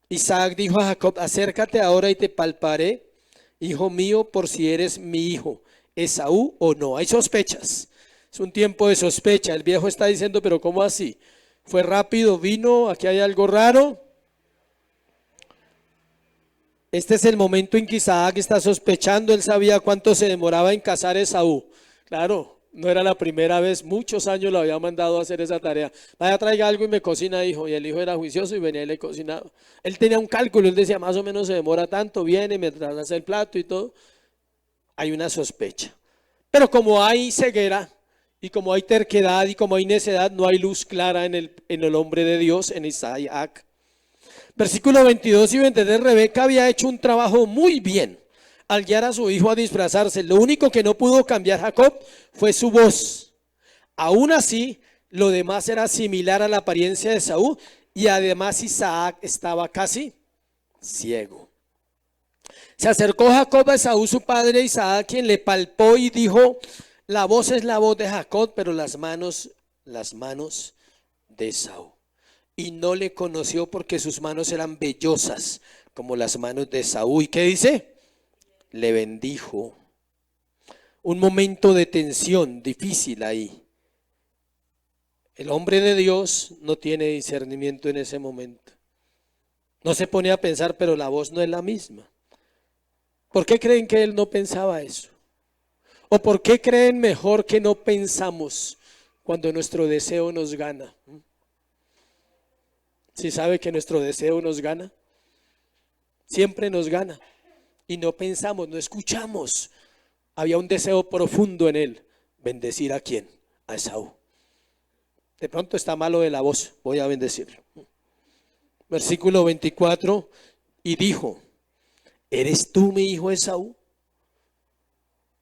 Isaac dijo a Jacob, acércate ahora y te palparé, hijo mío, por si eres mi hijo, Esaú o no. Hay sospechas, es un tiempo de sospecha. El viejo está diciendo, pero ¿cómo así? Fue rápido, vino, aquí hay algo raro. Este es el momento en que Isaac está sospechando. Él sabía cuánto se demoraba en cazar a Esaú. Claro, no era la primera vez, muchos años lo había mandado a hacer esa tarea. Vaya, traiga algo y me cocina, hijo. Y el hijo era juicioso y venía y le cocinaba. Él tenía un cálculo, él decía, más o menos se demora tanto, viene, me hace el plato y todo. Hay una sospecha. Pero como hay ceguera y como hay terquedad y como hay necedad, no hay luz clara en el hombre de Dios, en Isaac. Versículo 22 y 23, Rebeca había hecho un trabajo muy bien al guiar a su hijo a disfrazarse. Lo único que no pudo cambiar Jacob fue su voz. Aún así, lo demás era similar a la apariencia de Saúl y además Isaac estaba casi ciego. Se acercó Jacob a Esaú, su padre Isaac, quien le palpó y dijo, la voz es la voz de Jacob, pero las manos de Esaú. Y no le conoció porque sus manos eran vellosas como las manos de Esaú. ¿Y qué dice? Le bendijo. Un momento de tensión difícil ahí. El hombre de Dios no tiene discernimiento en ese momento. No se pone a pensar, pero la voz no es la misma. ¿Por qué creen que él no pensaba eso? ¿O por qué creen mejor que no pensamos cuando nuestro deseo nos gana? Si sabe que nuestro deseo nos gana, siempre nos gana. Y no pensamos, no escuchamos. Había un deseo profundo en él. ¿Bendecir a quién? A Esaú. De pronto está malo de la voz, voy a bendecirlo. Versículo 24, y dijo, ¿eres tú mi hijo Esaú?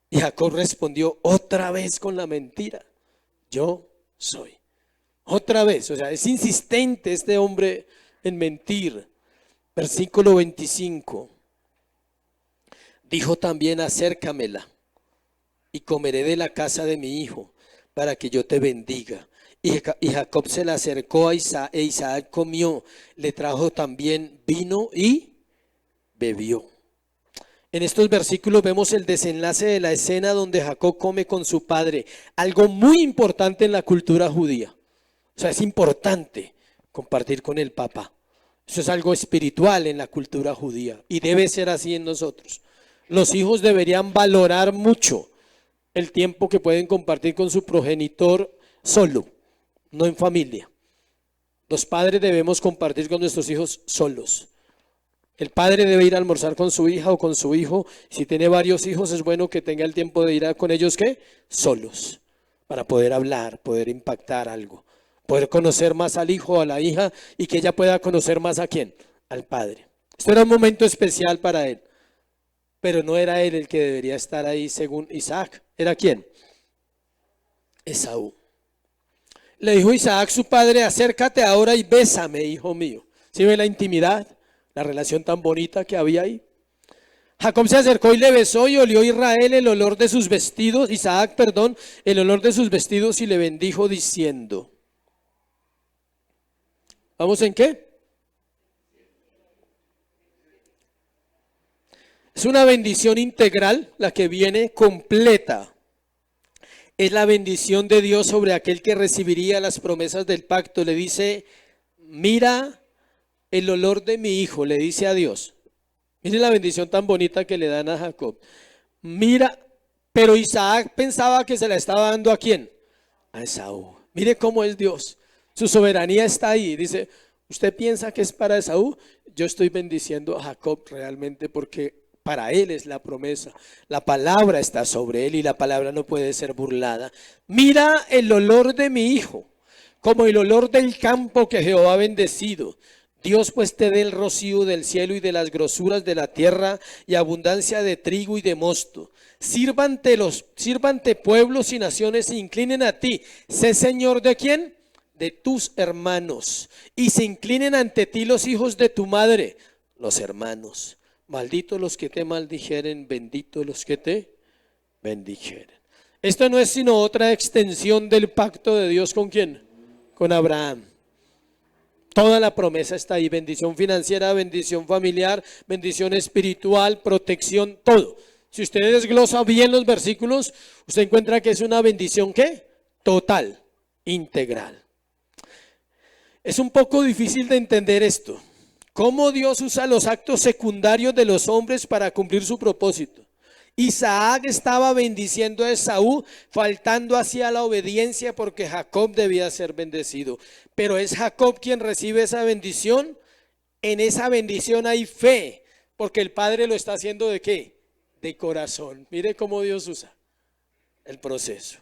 Y Jacob respondió otra vez con la mentira, yo soy. Otra vez, o sea, es insistente este hombre en mentir. Versículo 25, dijo también, acércamela y comeré de la casa de mi hijo para que yo te bendiga. Y Jacob se le acercó a Isaac, e Isaac comió, le trajo también vino y bebió. En estos versículos vemos el desenlace de la escena donde Jacob come con su padre, algo muy importante en la cultura judía. O sea, es importante compartir con el papá. Eso es algo espiritual en la cultura judía y debe ser así en nosotros. Los hijos deberían valorar mucho el tiempo que pueden compartir con su progenitor solo, no en familia. Los padres debemos compartir con nuestros hijos solos. El padre debe ir a almorzar con su hija o con su hijo. Si tiene varios hijos, es bueno que tenga el tiempo de ir con ellos, ¿qué? Solos, para poder hablar, poder impactar algo, poder conocer más al hijo o a la hija y que ella pueda conocer más a quién, al padre. Esto era un momento especial para él, pero no era él el que debería estar ahí según Isaac. ¿Era quién? Esaú. Le dijo Isaac su padre, acércate ahora y bésame, hijo mío. ¿Sí ve la intimidad? La relación tan bonita que había ahí. Jacob se acercó y le besó y olió Israel el olor de sus vestidos, Isaac, perdón, el olor de sus vestidos y le bendijo diciendo. ¿Vamos en qué? Es una bendición integral la que viene completa. Es la bendición de Dios sobre aquel que recibiría las promesas del pacto. Le dice, mira el olor de mi hijo, le dice a Dios. Mire la bendición tan bonita que le dan a Jacob. Mira, pero Isaac pensaba que se la estaba dando ¿a quién? A Esaú. Mire cómo es Dios. Su soberanía está ahí. Dice, ¿usted piensa que es para Esaú? Yo estoy bendiciendo a Jacob realmente porque Para él es la promesa. La palabra está sobre él y la palabra no puede ser burlada. Mira el olor de mi hijo, como el olor del campo que Jehová ha bendecido. Dios pues te dé el rocío del cielo y de las grosuras de la tierra y abundancia de trigo y de mosto. Sírvante pueblos y naciones se inclinen a ti. Sé Señor de quién? De tus hermanos. Y se inclinen ante ti los hijos de tu madre, los hermanos. Malditos los que te maldijeren, benditos los que te bendijeren. Esto no es sino otra extensión del pacto de Dios ¿con quién? Con Abraham. Toda la promesa está ahí, bendición financiera, bendición familiar, bendición espiritual, protección, todo. Si usted desglosa bien los versículos, usted encuentra que es una bendición ¿qué? Total, integral. Es un poco difícil de entender esto. ¿Cómo Dios usa los actos secundarios de los hombres para cumplir su propósito? Isaac estaba bendiciendo a Esaú, faltando hacia la obediencia porque Jacob debía ser bendecido. Pero es Jacob quien recibe esa bendición. En esa bendición hay fe, porque el Padre lo está haciendo ¿de qué? De corazón. Mire cómo Dios usa el proceso.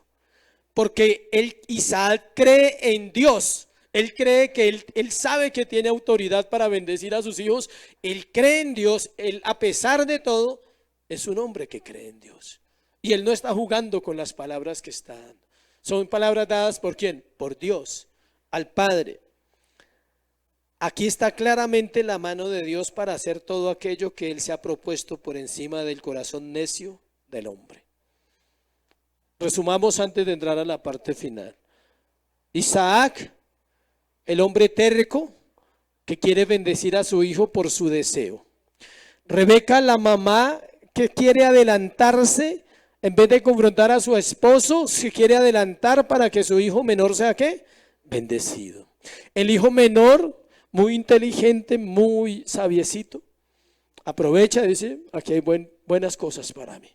Porque Isaac cree en Dios. Él cree que él sabe que tiene autoridad para bendecir a sus hijos. Él cree en Dios. Él, a pesar de todo, es un hombre que cree en Dios. Y él no está jugando con las palabras que está dando. Son palabras dadas ¿por quién? Por Dios, al Padre. Aquí está claramente la mano de Dios para hacer todo aquello que Él se ha propuesto por encima del corazón necio del hombre. Resumamos antes de entrar a la parte final. Isaac, el hombre terco que quiere bendecir a su hijo por su deseo. Rebeca, la mamá que quiere adelantarse, en vez de confrontar a su esposo, se quiere adelantar para que su hijo menor sea ¿qué? Bendecido. El hijo menor, muy inteligente, muy sabiecito, aprovecha y dice, aquí hay buenas cosas para mí.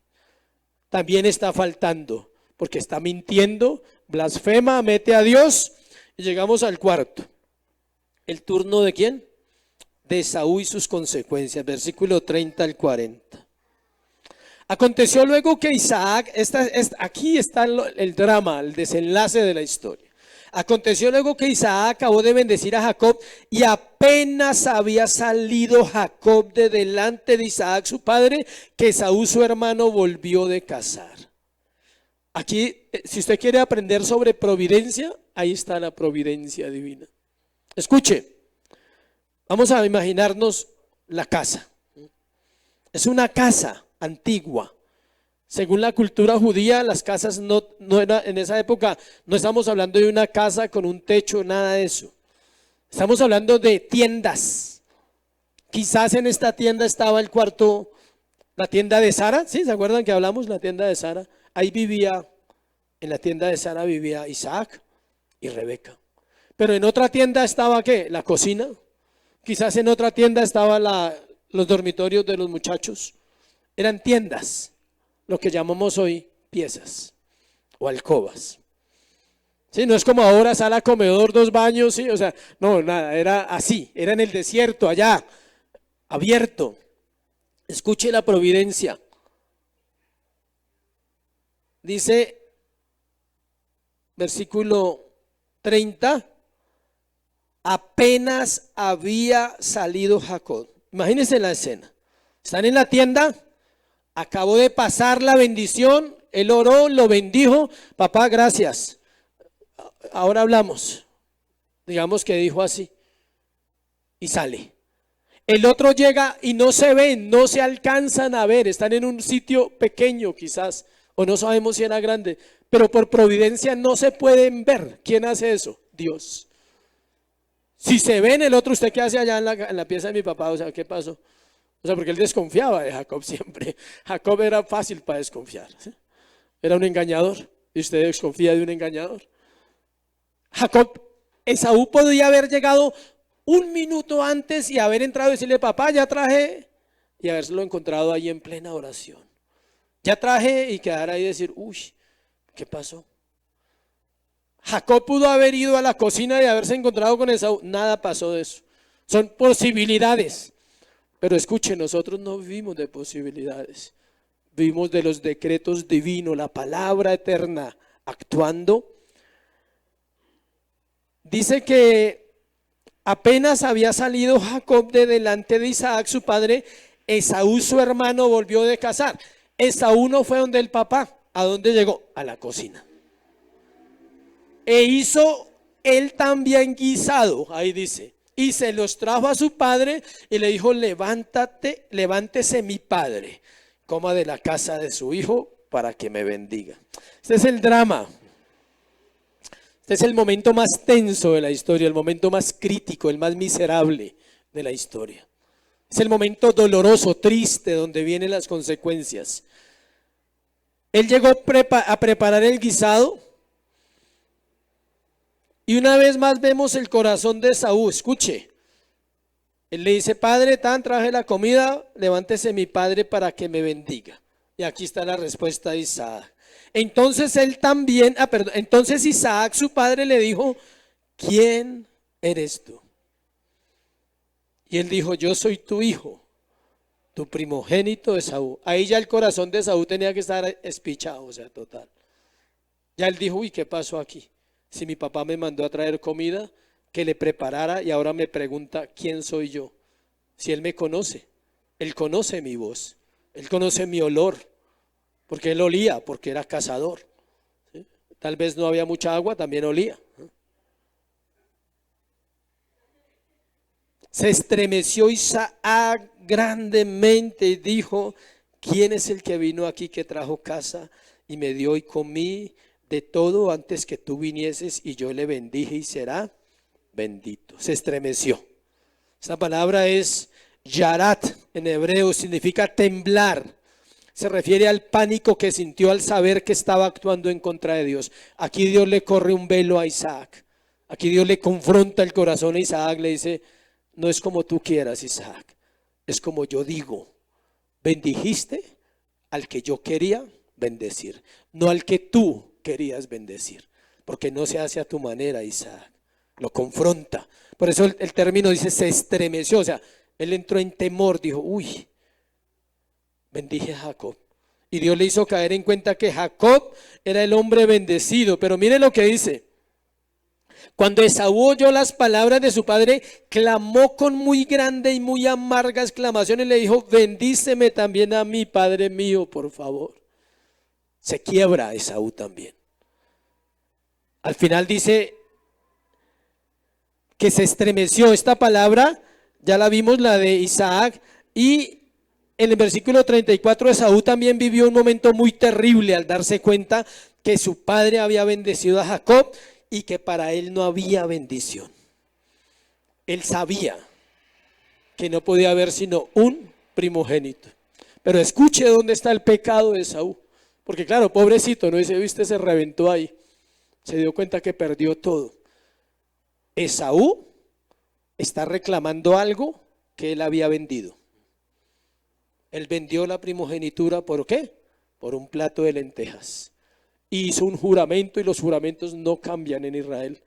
También está faltando, porque está mintiendo, blasfema, mete a Dios. Y llegamos al cuarto. ¿El turno de quién? De Esaú y sus consecuencias, versículo 30 al 40. Aconteció luego que Isaac, aquí está el drama, el desenlace de la historia. Aconteció luego que Isaac acabó de bendecir a Jacob y apenas había salido Jacob de delante de Isaac su padre, que Esaú su hermano volvió de cazar. Aquí, si usted quiere aprender sobre providencia, ahí está la providencia divina. Escuche, vamos a imaginarnos la casa. Es una casa antigua. Según la cultura judía, las casas no era, en esa época no estamos hablando de una casa con un techo, nada de eso. Estamos hablando de tiendas. Quizás en esta tienda estaba el cuarto, la tienda de Sara. ¿Sí? ¿Se acuerdan que hablamos la tienda de Sara? Ahí vivía, en la tienda de Sara vivía Isaac y Rebeca. Pero en otra tienda estaba ¿qué? La cocina. Quizás en otra tienda estaban los dormitorios de los muchachos. Eran tiendas, lo que llamamos hoy piezas o alcobas. Sí, no es como ahora sala, comedor, 2 baños, sí, o sea, no, nada, era así, era en el desierto, allá, abierto. Escuche la providencia. Dice, versículo 30, apenas había salido Jacob. Imagínense la escena. Están en la tienda, acabó de pasar la bendición, él oró, lo bendijo, papá, gracias. Ahora hablamos. Digamos que dijo así. Y sale. El otro llega y no se ven, no se alcanzan a ver, están en un sitio pequeño quizás, o no sabemos si era grande, pero por providencia no se pueden ver. ¿Quién hace eso? Dios. Si se ven el otro, ¿usted qué hace allá en la pieza de mi papá? O sea, ¿qué pasó? O sea, porque él desconfiaba de Jacob siempre. Jacob era fácil para desconfiar, ¿sí? Era un engañador. ¿Y usted desconfía de un engañador? Esaú podía haber llegado 1 minuto antes y haber entrado y decirle, papá, ya traje, y habérselo encontrado ahí en plena oración. Ya traje, y quedar ahí y decir, uy, ¿qué pasó? Jacob pudo haber ido a la cocina y haberse encontrado con Esaú. Nada pasó de eso. Son posibilidades. Pero escuche, nosotros no vivimos de posibilidades, vivimos de los decretos divinos, la palabra eterna actuando. Dice que apenas había salido Jacob de delante de Isaac, su padre, Esaú, su hermano, volvió de cazar. Esaú no fue donde el papá. ¿A dónde llegó? A la cocina. E hizo él también guisado, ahí dice, y se los trajo a su padre y le dijo: levántate, levántese mi padre, coma de la casa de su hijo para que me bendiga. Este es el drama. Este es el momento más tenso de la historia, el momento más crítico, el más miserable de la historia. Es el momento doloroso, triste, donde vienen las consecuencias. Él llegó a preparar el guisado y una vez más vemos el corazón de Esaú. Escuche, él le dice: padre, traje la comida, levántese mi padre para que me bendiga. Y aquí está la respuesta de Isaac. Entonces entonces Isaac, su padre, le dijo: ¿quién eres tú? Y él dijo: yo soy tu hijo, tu primogénito Esaú. Ahí ya el corazón de Esaú tenía que estar espichado, o sea, total. Ya él dijo: uy, ¿qué pasó aquí? Si mi papá me mandó a traer comida, que le preparara, y ahora me pregunta quién soy yo. Si él me conoce, él conoce mi voz, él conoce mi olor, porque él olía, porque era cazador. ¿Sí? Tal vez no había mucha agua, también olía. Se estremeció Isaac grandemente y dijo: ¿quién es el que vino aquí, que trajo caza y me dio y comí de todo antes que tú vinieses? Y yo le bendije y será bendito. Se estremeció. Esta palabra es yarat en hebreo, significa temblar. Se refiere al pánico que sintió al saber que estaba actuando en contra de Dios. Aquí Dios le corre un velo a Isaac. Aquí Dios le confronta el corazón a Isaac, le dice: no es como tú quieras, Isaac, es como yo digo. Bendijiste al que yo quería bendecir, no al que tú querías bendecir, porque no se hace a tu manera, Isaac. Lo confronta. Por eso el término dice: se estremeció, o sea, él entró en temor, dijo: uy, bendije a Jacob. Y Dios le hizo caer en cuenta que Jacob era el hombre bendecido. Pero mire lo que dice: cuando Esaú oyó las palabras de su padre, clamó con muy grande y muy amarga exclamación y le dijo: bendíceme también a mí, padre mío, por favor. Se quiebra Esaú también. Al final dice que se estremeció. Esta palabra ya la vimos, la de Isaac, y en el versículo 34 Esaú también vivió un momento muy terrible al darse cuenta que su padre había bendecido a Jacob y que para él no había bendición. Él sabía que no podía haber sino un primogénito. Pero escuche dónde está el pecado de Esaú. Porque claro, pobrecito, no dice: viste, se reventó ahí. Se dio cuenta que perdió todo. Esaú está reclamando algo que él había vendido. Él vendió la primogenitura, ¿por qué? Por un plato de lentejas. Y hizo un juramento, y los juramentos no cambian en Israel.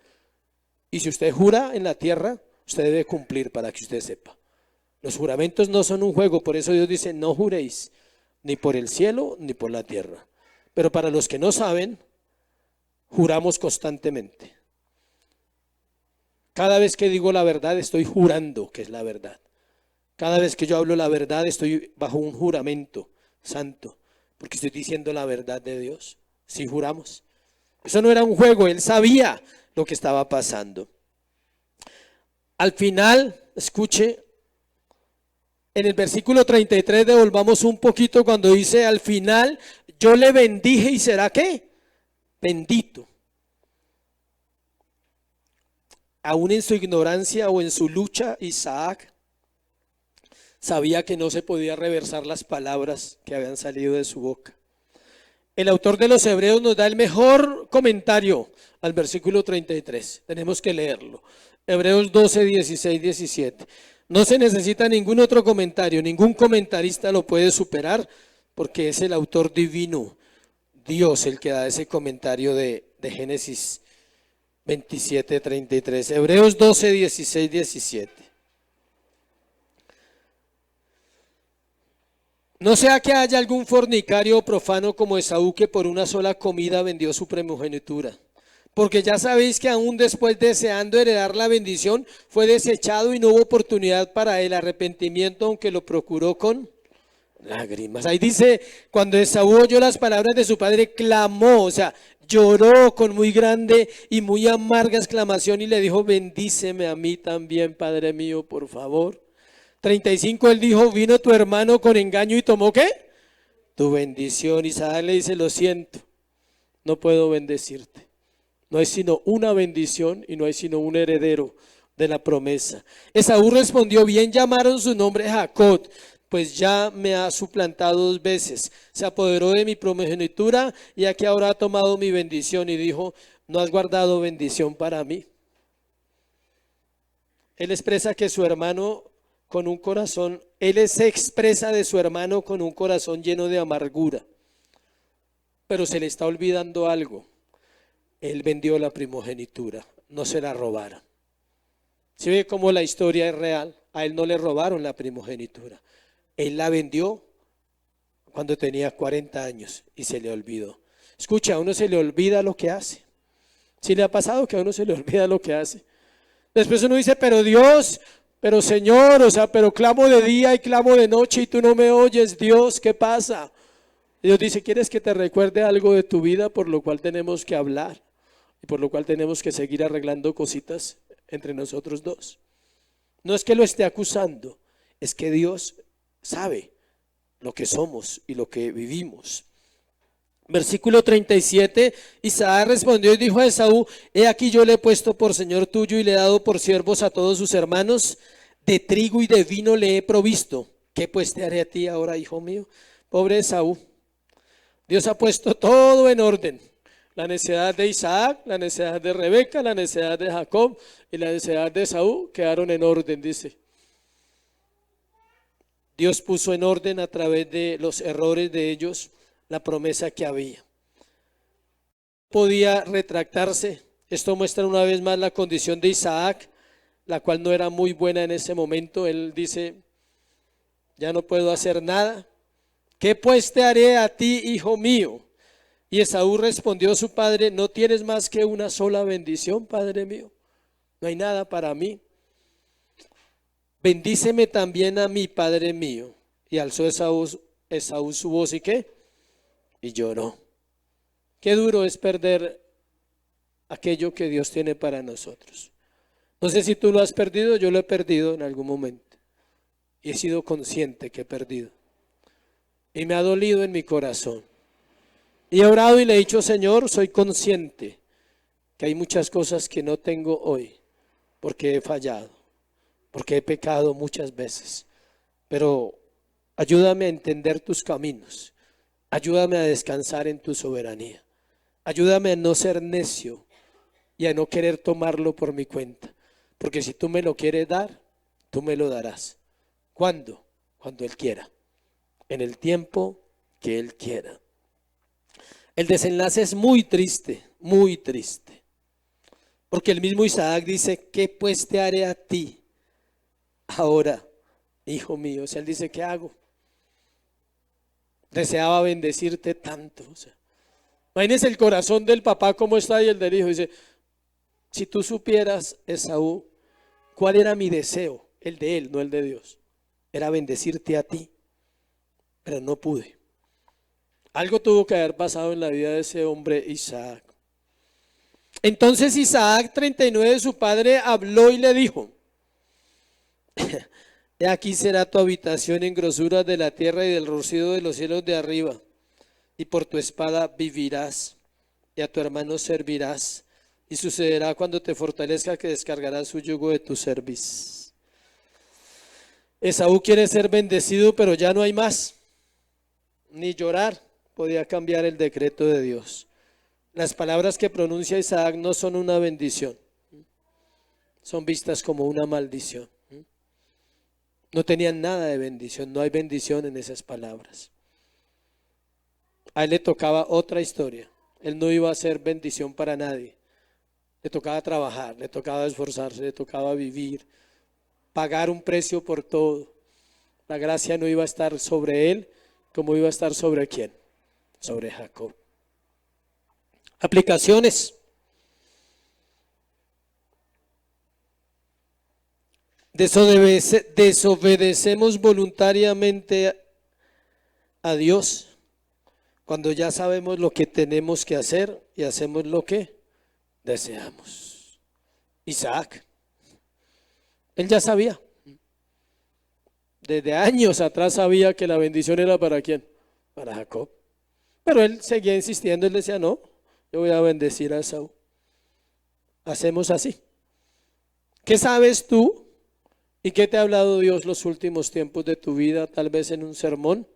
Y si usted jura en la tierra, usted debe cumplir, para que usted sepa. Los juramentos no son un juego, por eso Dios dice: no juréis ni por el cielo ni por la tierra. Pero para los que no saben, juramos constantemente. Cada vez que digo la verdad, estoy jurando que es la verdad. Cada vez que yo hablo la verdad, estoy bajo un juramento santo, porque estoy diciendo la verdad de Dios. Si juramos. Eso no era un juego, él sabía lo que estaba pasando. Al final, escuche, en el versículo 33 devolvamos un poquito cuando dice: al final yo le bendije y será ¿qué? Bendito. Aún en su ignorancia o en su lucha, Isaac sabía que no se podía reversar las palabras que habían salido de su boca. El autor de los Hebreos nos da el mejor comentario al versículo 33. Tenemos que leerlo. Hebreos 12, 16, 17. No se necesita ningún otro comentario. Ningún comentarista lo puede superar, porque es el autor divino, Dios, el que da ese comentario de Génesis 27, 33. Hebreos 12, 16, 17. No sea que haya algún fornicario o profano como Esaú que por una sola comida vendió su primogenitura. Porque ya sabéis que aún después deseando heredar la bendición, fue desechado y no hubo oportunidad para el arrepentimiento, aunque lo procuró con lágrimas. Ahí dice, cuando Esaú oyó las palabras de su padre, clamó, o sea, lloró con muy grande y muy amarga exclamación y le dijo, bendíceme a mí también, Padre mío, por favor. 35, él dijo, vino tu hermano con engaño y tomó ¿qué? Tu bendición. Isaac le dice, lo siento, no puedo bendecirte. No hay sino una bendición y no hay sino un heredero de la promesa. Esaú respondió, bien llamaron su nombre Jacob, pues ya me ha suplantado 2 veces. Se apoderó de mi primogenitura y aquí ahora ha tomado mi bendición. Y dijo, no has guardado bendición para mí. Él expresa que su hermano con un corazón, él se expresa de su hermano con un corazón lleno de amargura. Pero se le está olvidando algo. Él vendió la primogenitura, no se la robaron. ¿Sí ve cómo la historia es real? A él no le robaron la primogenitura. Él la vendió cuando tenía 40 años y se le olvidó. Escucha, a uno se le olvida lo que hace. ¿Sí le ha pasado que a uno se le olvida lo que hace? Después uno dice, pero Dios, pero Señor, o sea, pero clamo de día y clamo de noche y tú no me oyes, Dios, ¿qué pasa? Dios dice, ¿quieres que te recuerde algo de tu vida por lo cual tenemos que hablar? Y por lo cual tenemos que seguir arreglando cositas entre nosotros dos. No es que lo esté acusando, es que Dios sabe lo que somos y lo que vivimos. Versículo 37, Isaac respondió y dijo a Esaú, he aquí yo le he puesto por señor tuyo y le he dado por siervos a todos sus hermanos, de trigo y de vino le he provisto. ¿Qué pues te haré a ti ahora, hijo mío? Pobre Esaú. Dios ha puesto todo en orden. La necesidad de Isaac, la necesidad de Rebeca, la necesidad de Jacob y la necesidad de Esaú quedaron en orden, dice. Dios puso en orden a través de los errores de ellos la promesa que había. Podía retractarse. Esto muestra una vez más la condición de Isaac, la cual no era muy buena en ese momento. Él dice, ya no puedo hacer nada. ¿Qué pues te haré a ti, hijo mío? Y Esaú respondió a su padre, no tienes más que una sola bendición, padre mío. No hay nada para mí. Bendíceme también a mí, padre mío. Y alzó Esaú su voz y ¿qué? Y lloró. Qué duro es perder aquello que Dios tiene para nosotros. No sé si tú lo has perdido, yo lo he perdido en algún momento. Y he sido consciente que he perdido. Y me ha dolido en mi corazón. Y he orado y le he dicho, Señor, soy consciente que hay muchas cosas que no tengo hoy, porque he fallado, porque he pecado muchas veces. Pero ayúdame a entender tus caminos, ayúdame a descansar en tu soberanía, ayúdame a no ser necio y a no querer tomarlo por mi cuenta, porque si tú me lo quieres dar, tú me lo darás. ¿Cuándo? Cuando Él quiera, en el tiempo que Él quiera. El desenlace es muy triste, porque el mismo Isaac dice, ¿qué pues te haré a ti ahora, hijo mío? O sea, él dice, ¿qué hago? Deseaba bendecirte tanto. O sea, imagínense el corazón del papá cómo está y el del hijo. Dice, si tú supieras, Esaú, cuál era mi deseo, el de él, no el de Dios, era bendecirte a ti, pero no pude. Algo tuvo que haber pasado en la vida de ese hombre Isaac. Entonces Isaac, 39 de su padre, habló y le dijo, he aquí será tu habitación en grosura de la tierra y del rocío de los cielos de arriba, y por tu espada vivirás, y a tu hermano servirás, y sucederá cuando te fortalezca que descargarás su yugo de tu cerviz. Esaú quiere ser bendecido, pero ya no hay más, ni llorar podía cambiar el decreto de Dios. Las palabras que pronuncia Isaac no son una bendición, son vistas como una maldición. No tenían nada de bendición, no hay bendición en esas palabras. A él le tocaba otra historia, él no iba a ser bendición para nadie. Le tocaba trabajar, le tocaba esforzarse, le tocaba vivir, pagar un precio por todo. La gracia no iba a estar sobre él, ¿Cómo iba a estar sobre quién? Sobre Jacob. Aplicaciones. Desobedecemos voluntariamente a Dios cuando ya sabemos lo que tenemos que hacer y hacemos lo que deseamos. Isaac, él ya sabía. Desde años atrás sabía que la bendición era para quién, para Jacob. Pero él seguía insistiendo, él decía, no, yo voy a bendecir a Esaú. Hacemos así. ¿Qué sabes tú? ¿Y qué te ha hablado Dios los últimos tiempos de tu vida? Tal vez en un sermón,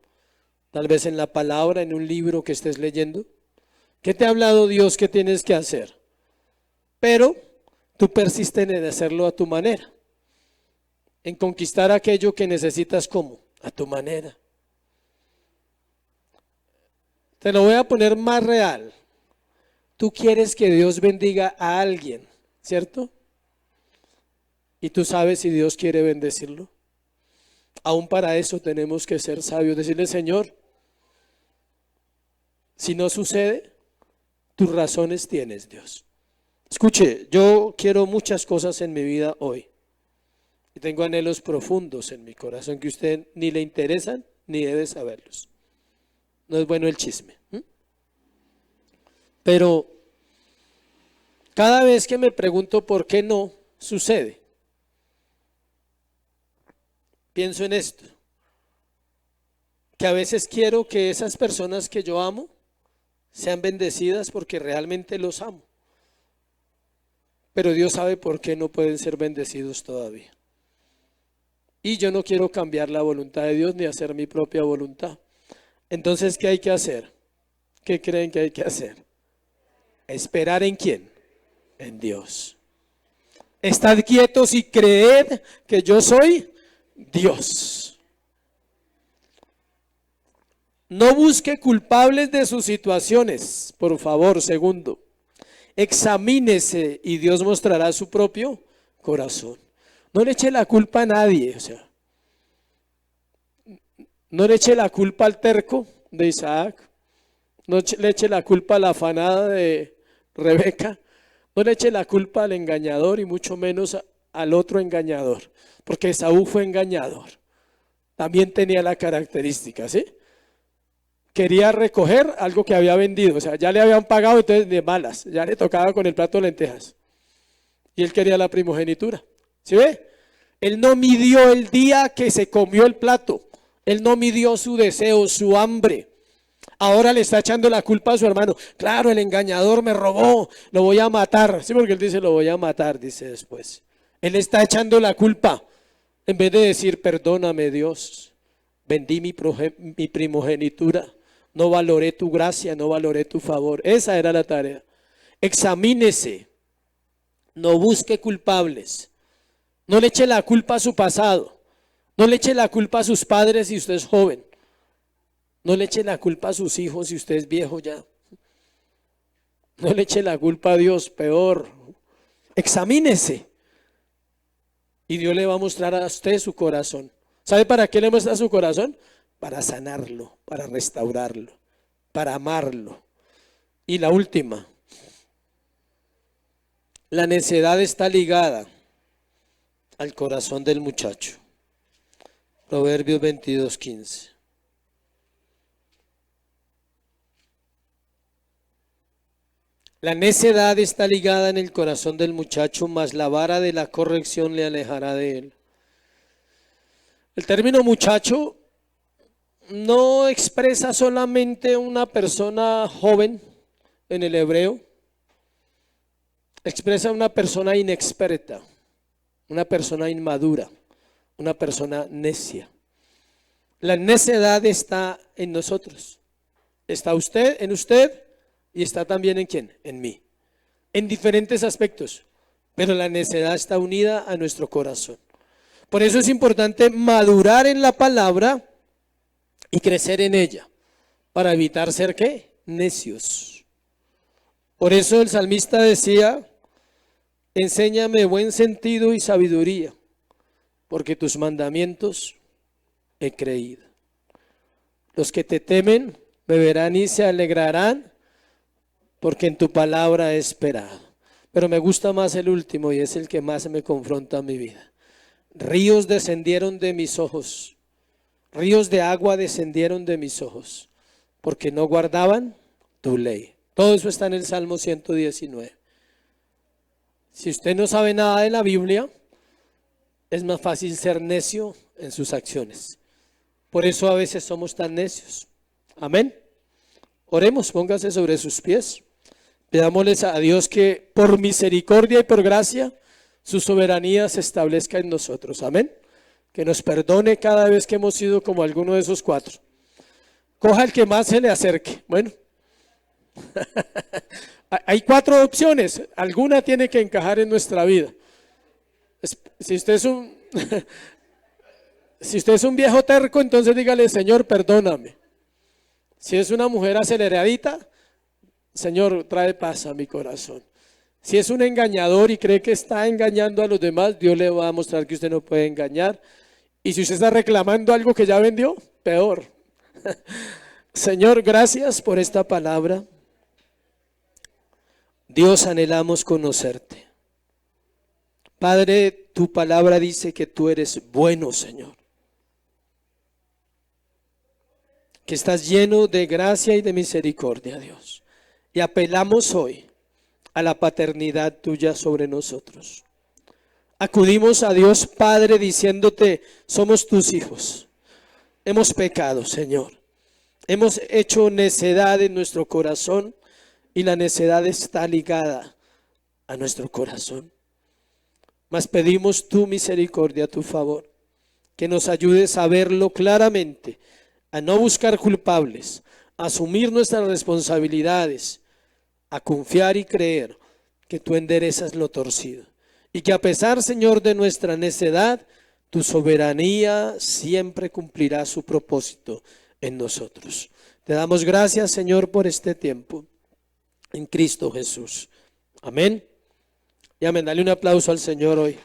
tal vez en la palabra, en un libro que estés leyendo. ¿Qué te ha hablado Dios que tienes que hacer? Pero tú persistes en hacerlo a tu manera, en conquistar aquello que necesitas como, a tu manera. Te lo voy a poner más real. Tú quieres que Dios bendiga a alguien, ¿cierto? Y tú sabes si Dios quiere bendecirlo. Aún para eso tenemos que ser sabios, decirle, Señor, si no sucede, tus razones tienes, Dios. Escuche, yo quiero muchas cosas en mi vida hoy. Y tengo anhelos profundos en mi corazón que a usted ni le interesan ni debe saberlos. No es bueno el chisme. Pero cada vez que me pregunto por qué no sucede, pienso en esto, que a veces quiero que esas personas que yo amo sean bendecidas porque realmente los amo. Pero Dios sabe por qué no pueden ser bendecidos todavía. Y yo no quiero cambiar la voluntad de Dios ni hacer mi propia voluntad. Entonces, ¿qué hay que hacer? ¿Qué creen que hay que hacer? ¿Esperar en quién? En Dios. Estad quietos y creed que yo soy Dios. No busque culpables de sus situaciones, por favor. Segundo, examínese y Dios mostrará su propio corazón. No le eche la culpa a nadie, o sea, no le eche la culpa al terco de Isaac, no le eche la culpa a la afanada de Rebeca, no le eche la culpa al engañador y mucho menos al otro engañador, porque Esaú fue engañador, también tenía la característica, ¿sí? Quería recoger algo que había vendido, o sea, ya le habían pagado, entonces de malas, ya le tocaba con el plato de lentejas, y él quería la primogenitura, ¿sí ve? Él no midió el día que se comió el plato, él no midió su deseo, su hambre. Ahora le está echando la culpa a su hermano. Claro, el engañador me robó, lo voy a matar. Sí, porque él dice, lo voy a matar, dice después. Él está echando la culpa. En vez de decir, perdóname Dios, vendí mi primogenitura, no valoré tu gracia, no valoré tu favor. Esa era la tarea. Examínese, no busque culpables. No le eche la culpa a su pasado. No le eche la culpa a sus padres si usted es joven. No le eche la culpa a sus hijos si usted es viejo ya. No le eche la culpa a Dios, peor. Examínese. Y Dios le va a mostrar a usted su corazón. ¿Sabe para qué le muestra su corazón? Para sanarlo, para restaurarlo, para amarlo. Y la última. La necedad está ligada al corazón del muchacho. Proverbios 22:15. La necedad está ligada en el corazón del muchacho, mas la vara de la corrección le alejará de él. El término muchacho no expresa solamente una persona joven en el hebreo, expresa una persona inexperta, una persona inmadura, una persona necia. La necedad está en nosotros, está en usted. Y está también en quién, en mí, en diferentes aspectos, pero la necedad está unida a nuestro corazón. Por eso es importante madurar en la palabra y crecer en ella, para evitar ser ¿qué? Necios. Por eso el salmista decía, enséñame buen sentido y sabiduría, porque tus mandamientos he creído. Los que te temen beberán y se alegrarán, porque en tu palabra he esperado. Pero me gusta más el último y es el que más me confronta a mi vida. Ríos descendieron de mis ojos, ríos de agua descendieron de mis ojos, porque no guardaban tu ley. Todo eso está en el Salmo 119. Si usted no sabe nada de la Biblia, es más fácil ser necio en sus acciones. Por eso a veces somos tan necios. Amén. Oremos, póngase sobre sus pies. Pidámosles a Dios que por misericordia y por gracia su soberanía se establezca en nosotros. Amén. Que nos perdone cada vez que hemos sido como alguno de esos cuatro. Coja el que más se le acerque. Bueno. Hay cuatro opciones. Alguna tiene que encajar en nuestra vida. Si usted es un si usted es un viejo terco, entonces dígale: Señor, perdóname. Si es una mujer aceleradita, Señor, trae paz a mi corazón. Si es un engañador y cree que está engañando a los demás, Dios le va a mostrar que usted no puede engañar. Y si usted está reclamando algo que ya vendió, peor. Señor, gracias por esta palabra. Dios, anhelamos conocerte. Padre, tu palabra dice que tú eres bueno, Señor. Que estás lleno de gracia y de misericordia, Dios. Y apelamos hoy a la paternidad tuya sobre nosotros. Acudimos a Dios Padre diciéndote: somos tus hijos. Hemos pecado, Señor. Hemos hecho necedad en nuestro corazón y la necedad está ligada a nuestro corazón. Mas pedimos tu misericordia, tu favor, que nos ayudes a verlo claramente, a no buscar culpables, a asumir nuestras responsabilidades, a confiar y creer que tú enderezas lo torcido. Y que a pesar, Señor, de nuestra necedad, tu soberanía siempre cumplirá su propósito en nosotros. Te damos gracias, Señor, por este tiempo en Cristo Jesús. Amén. Y amén. Dale un aplauso al Señor hoy.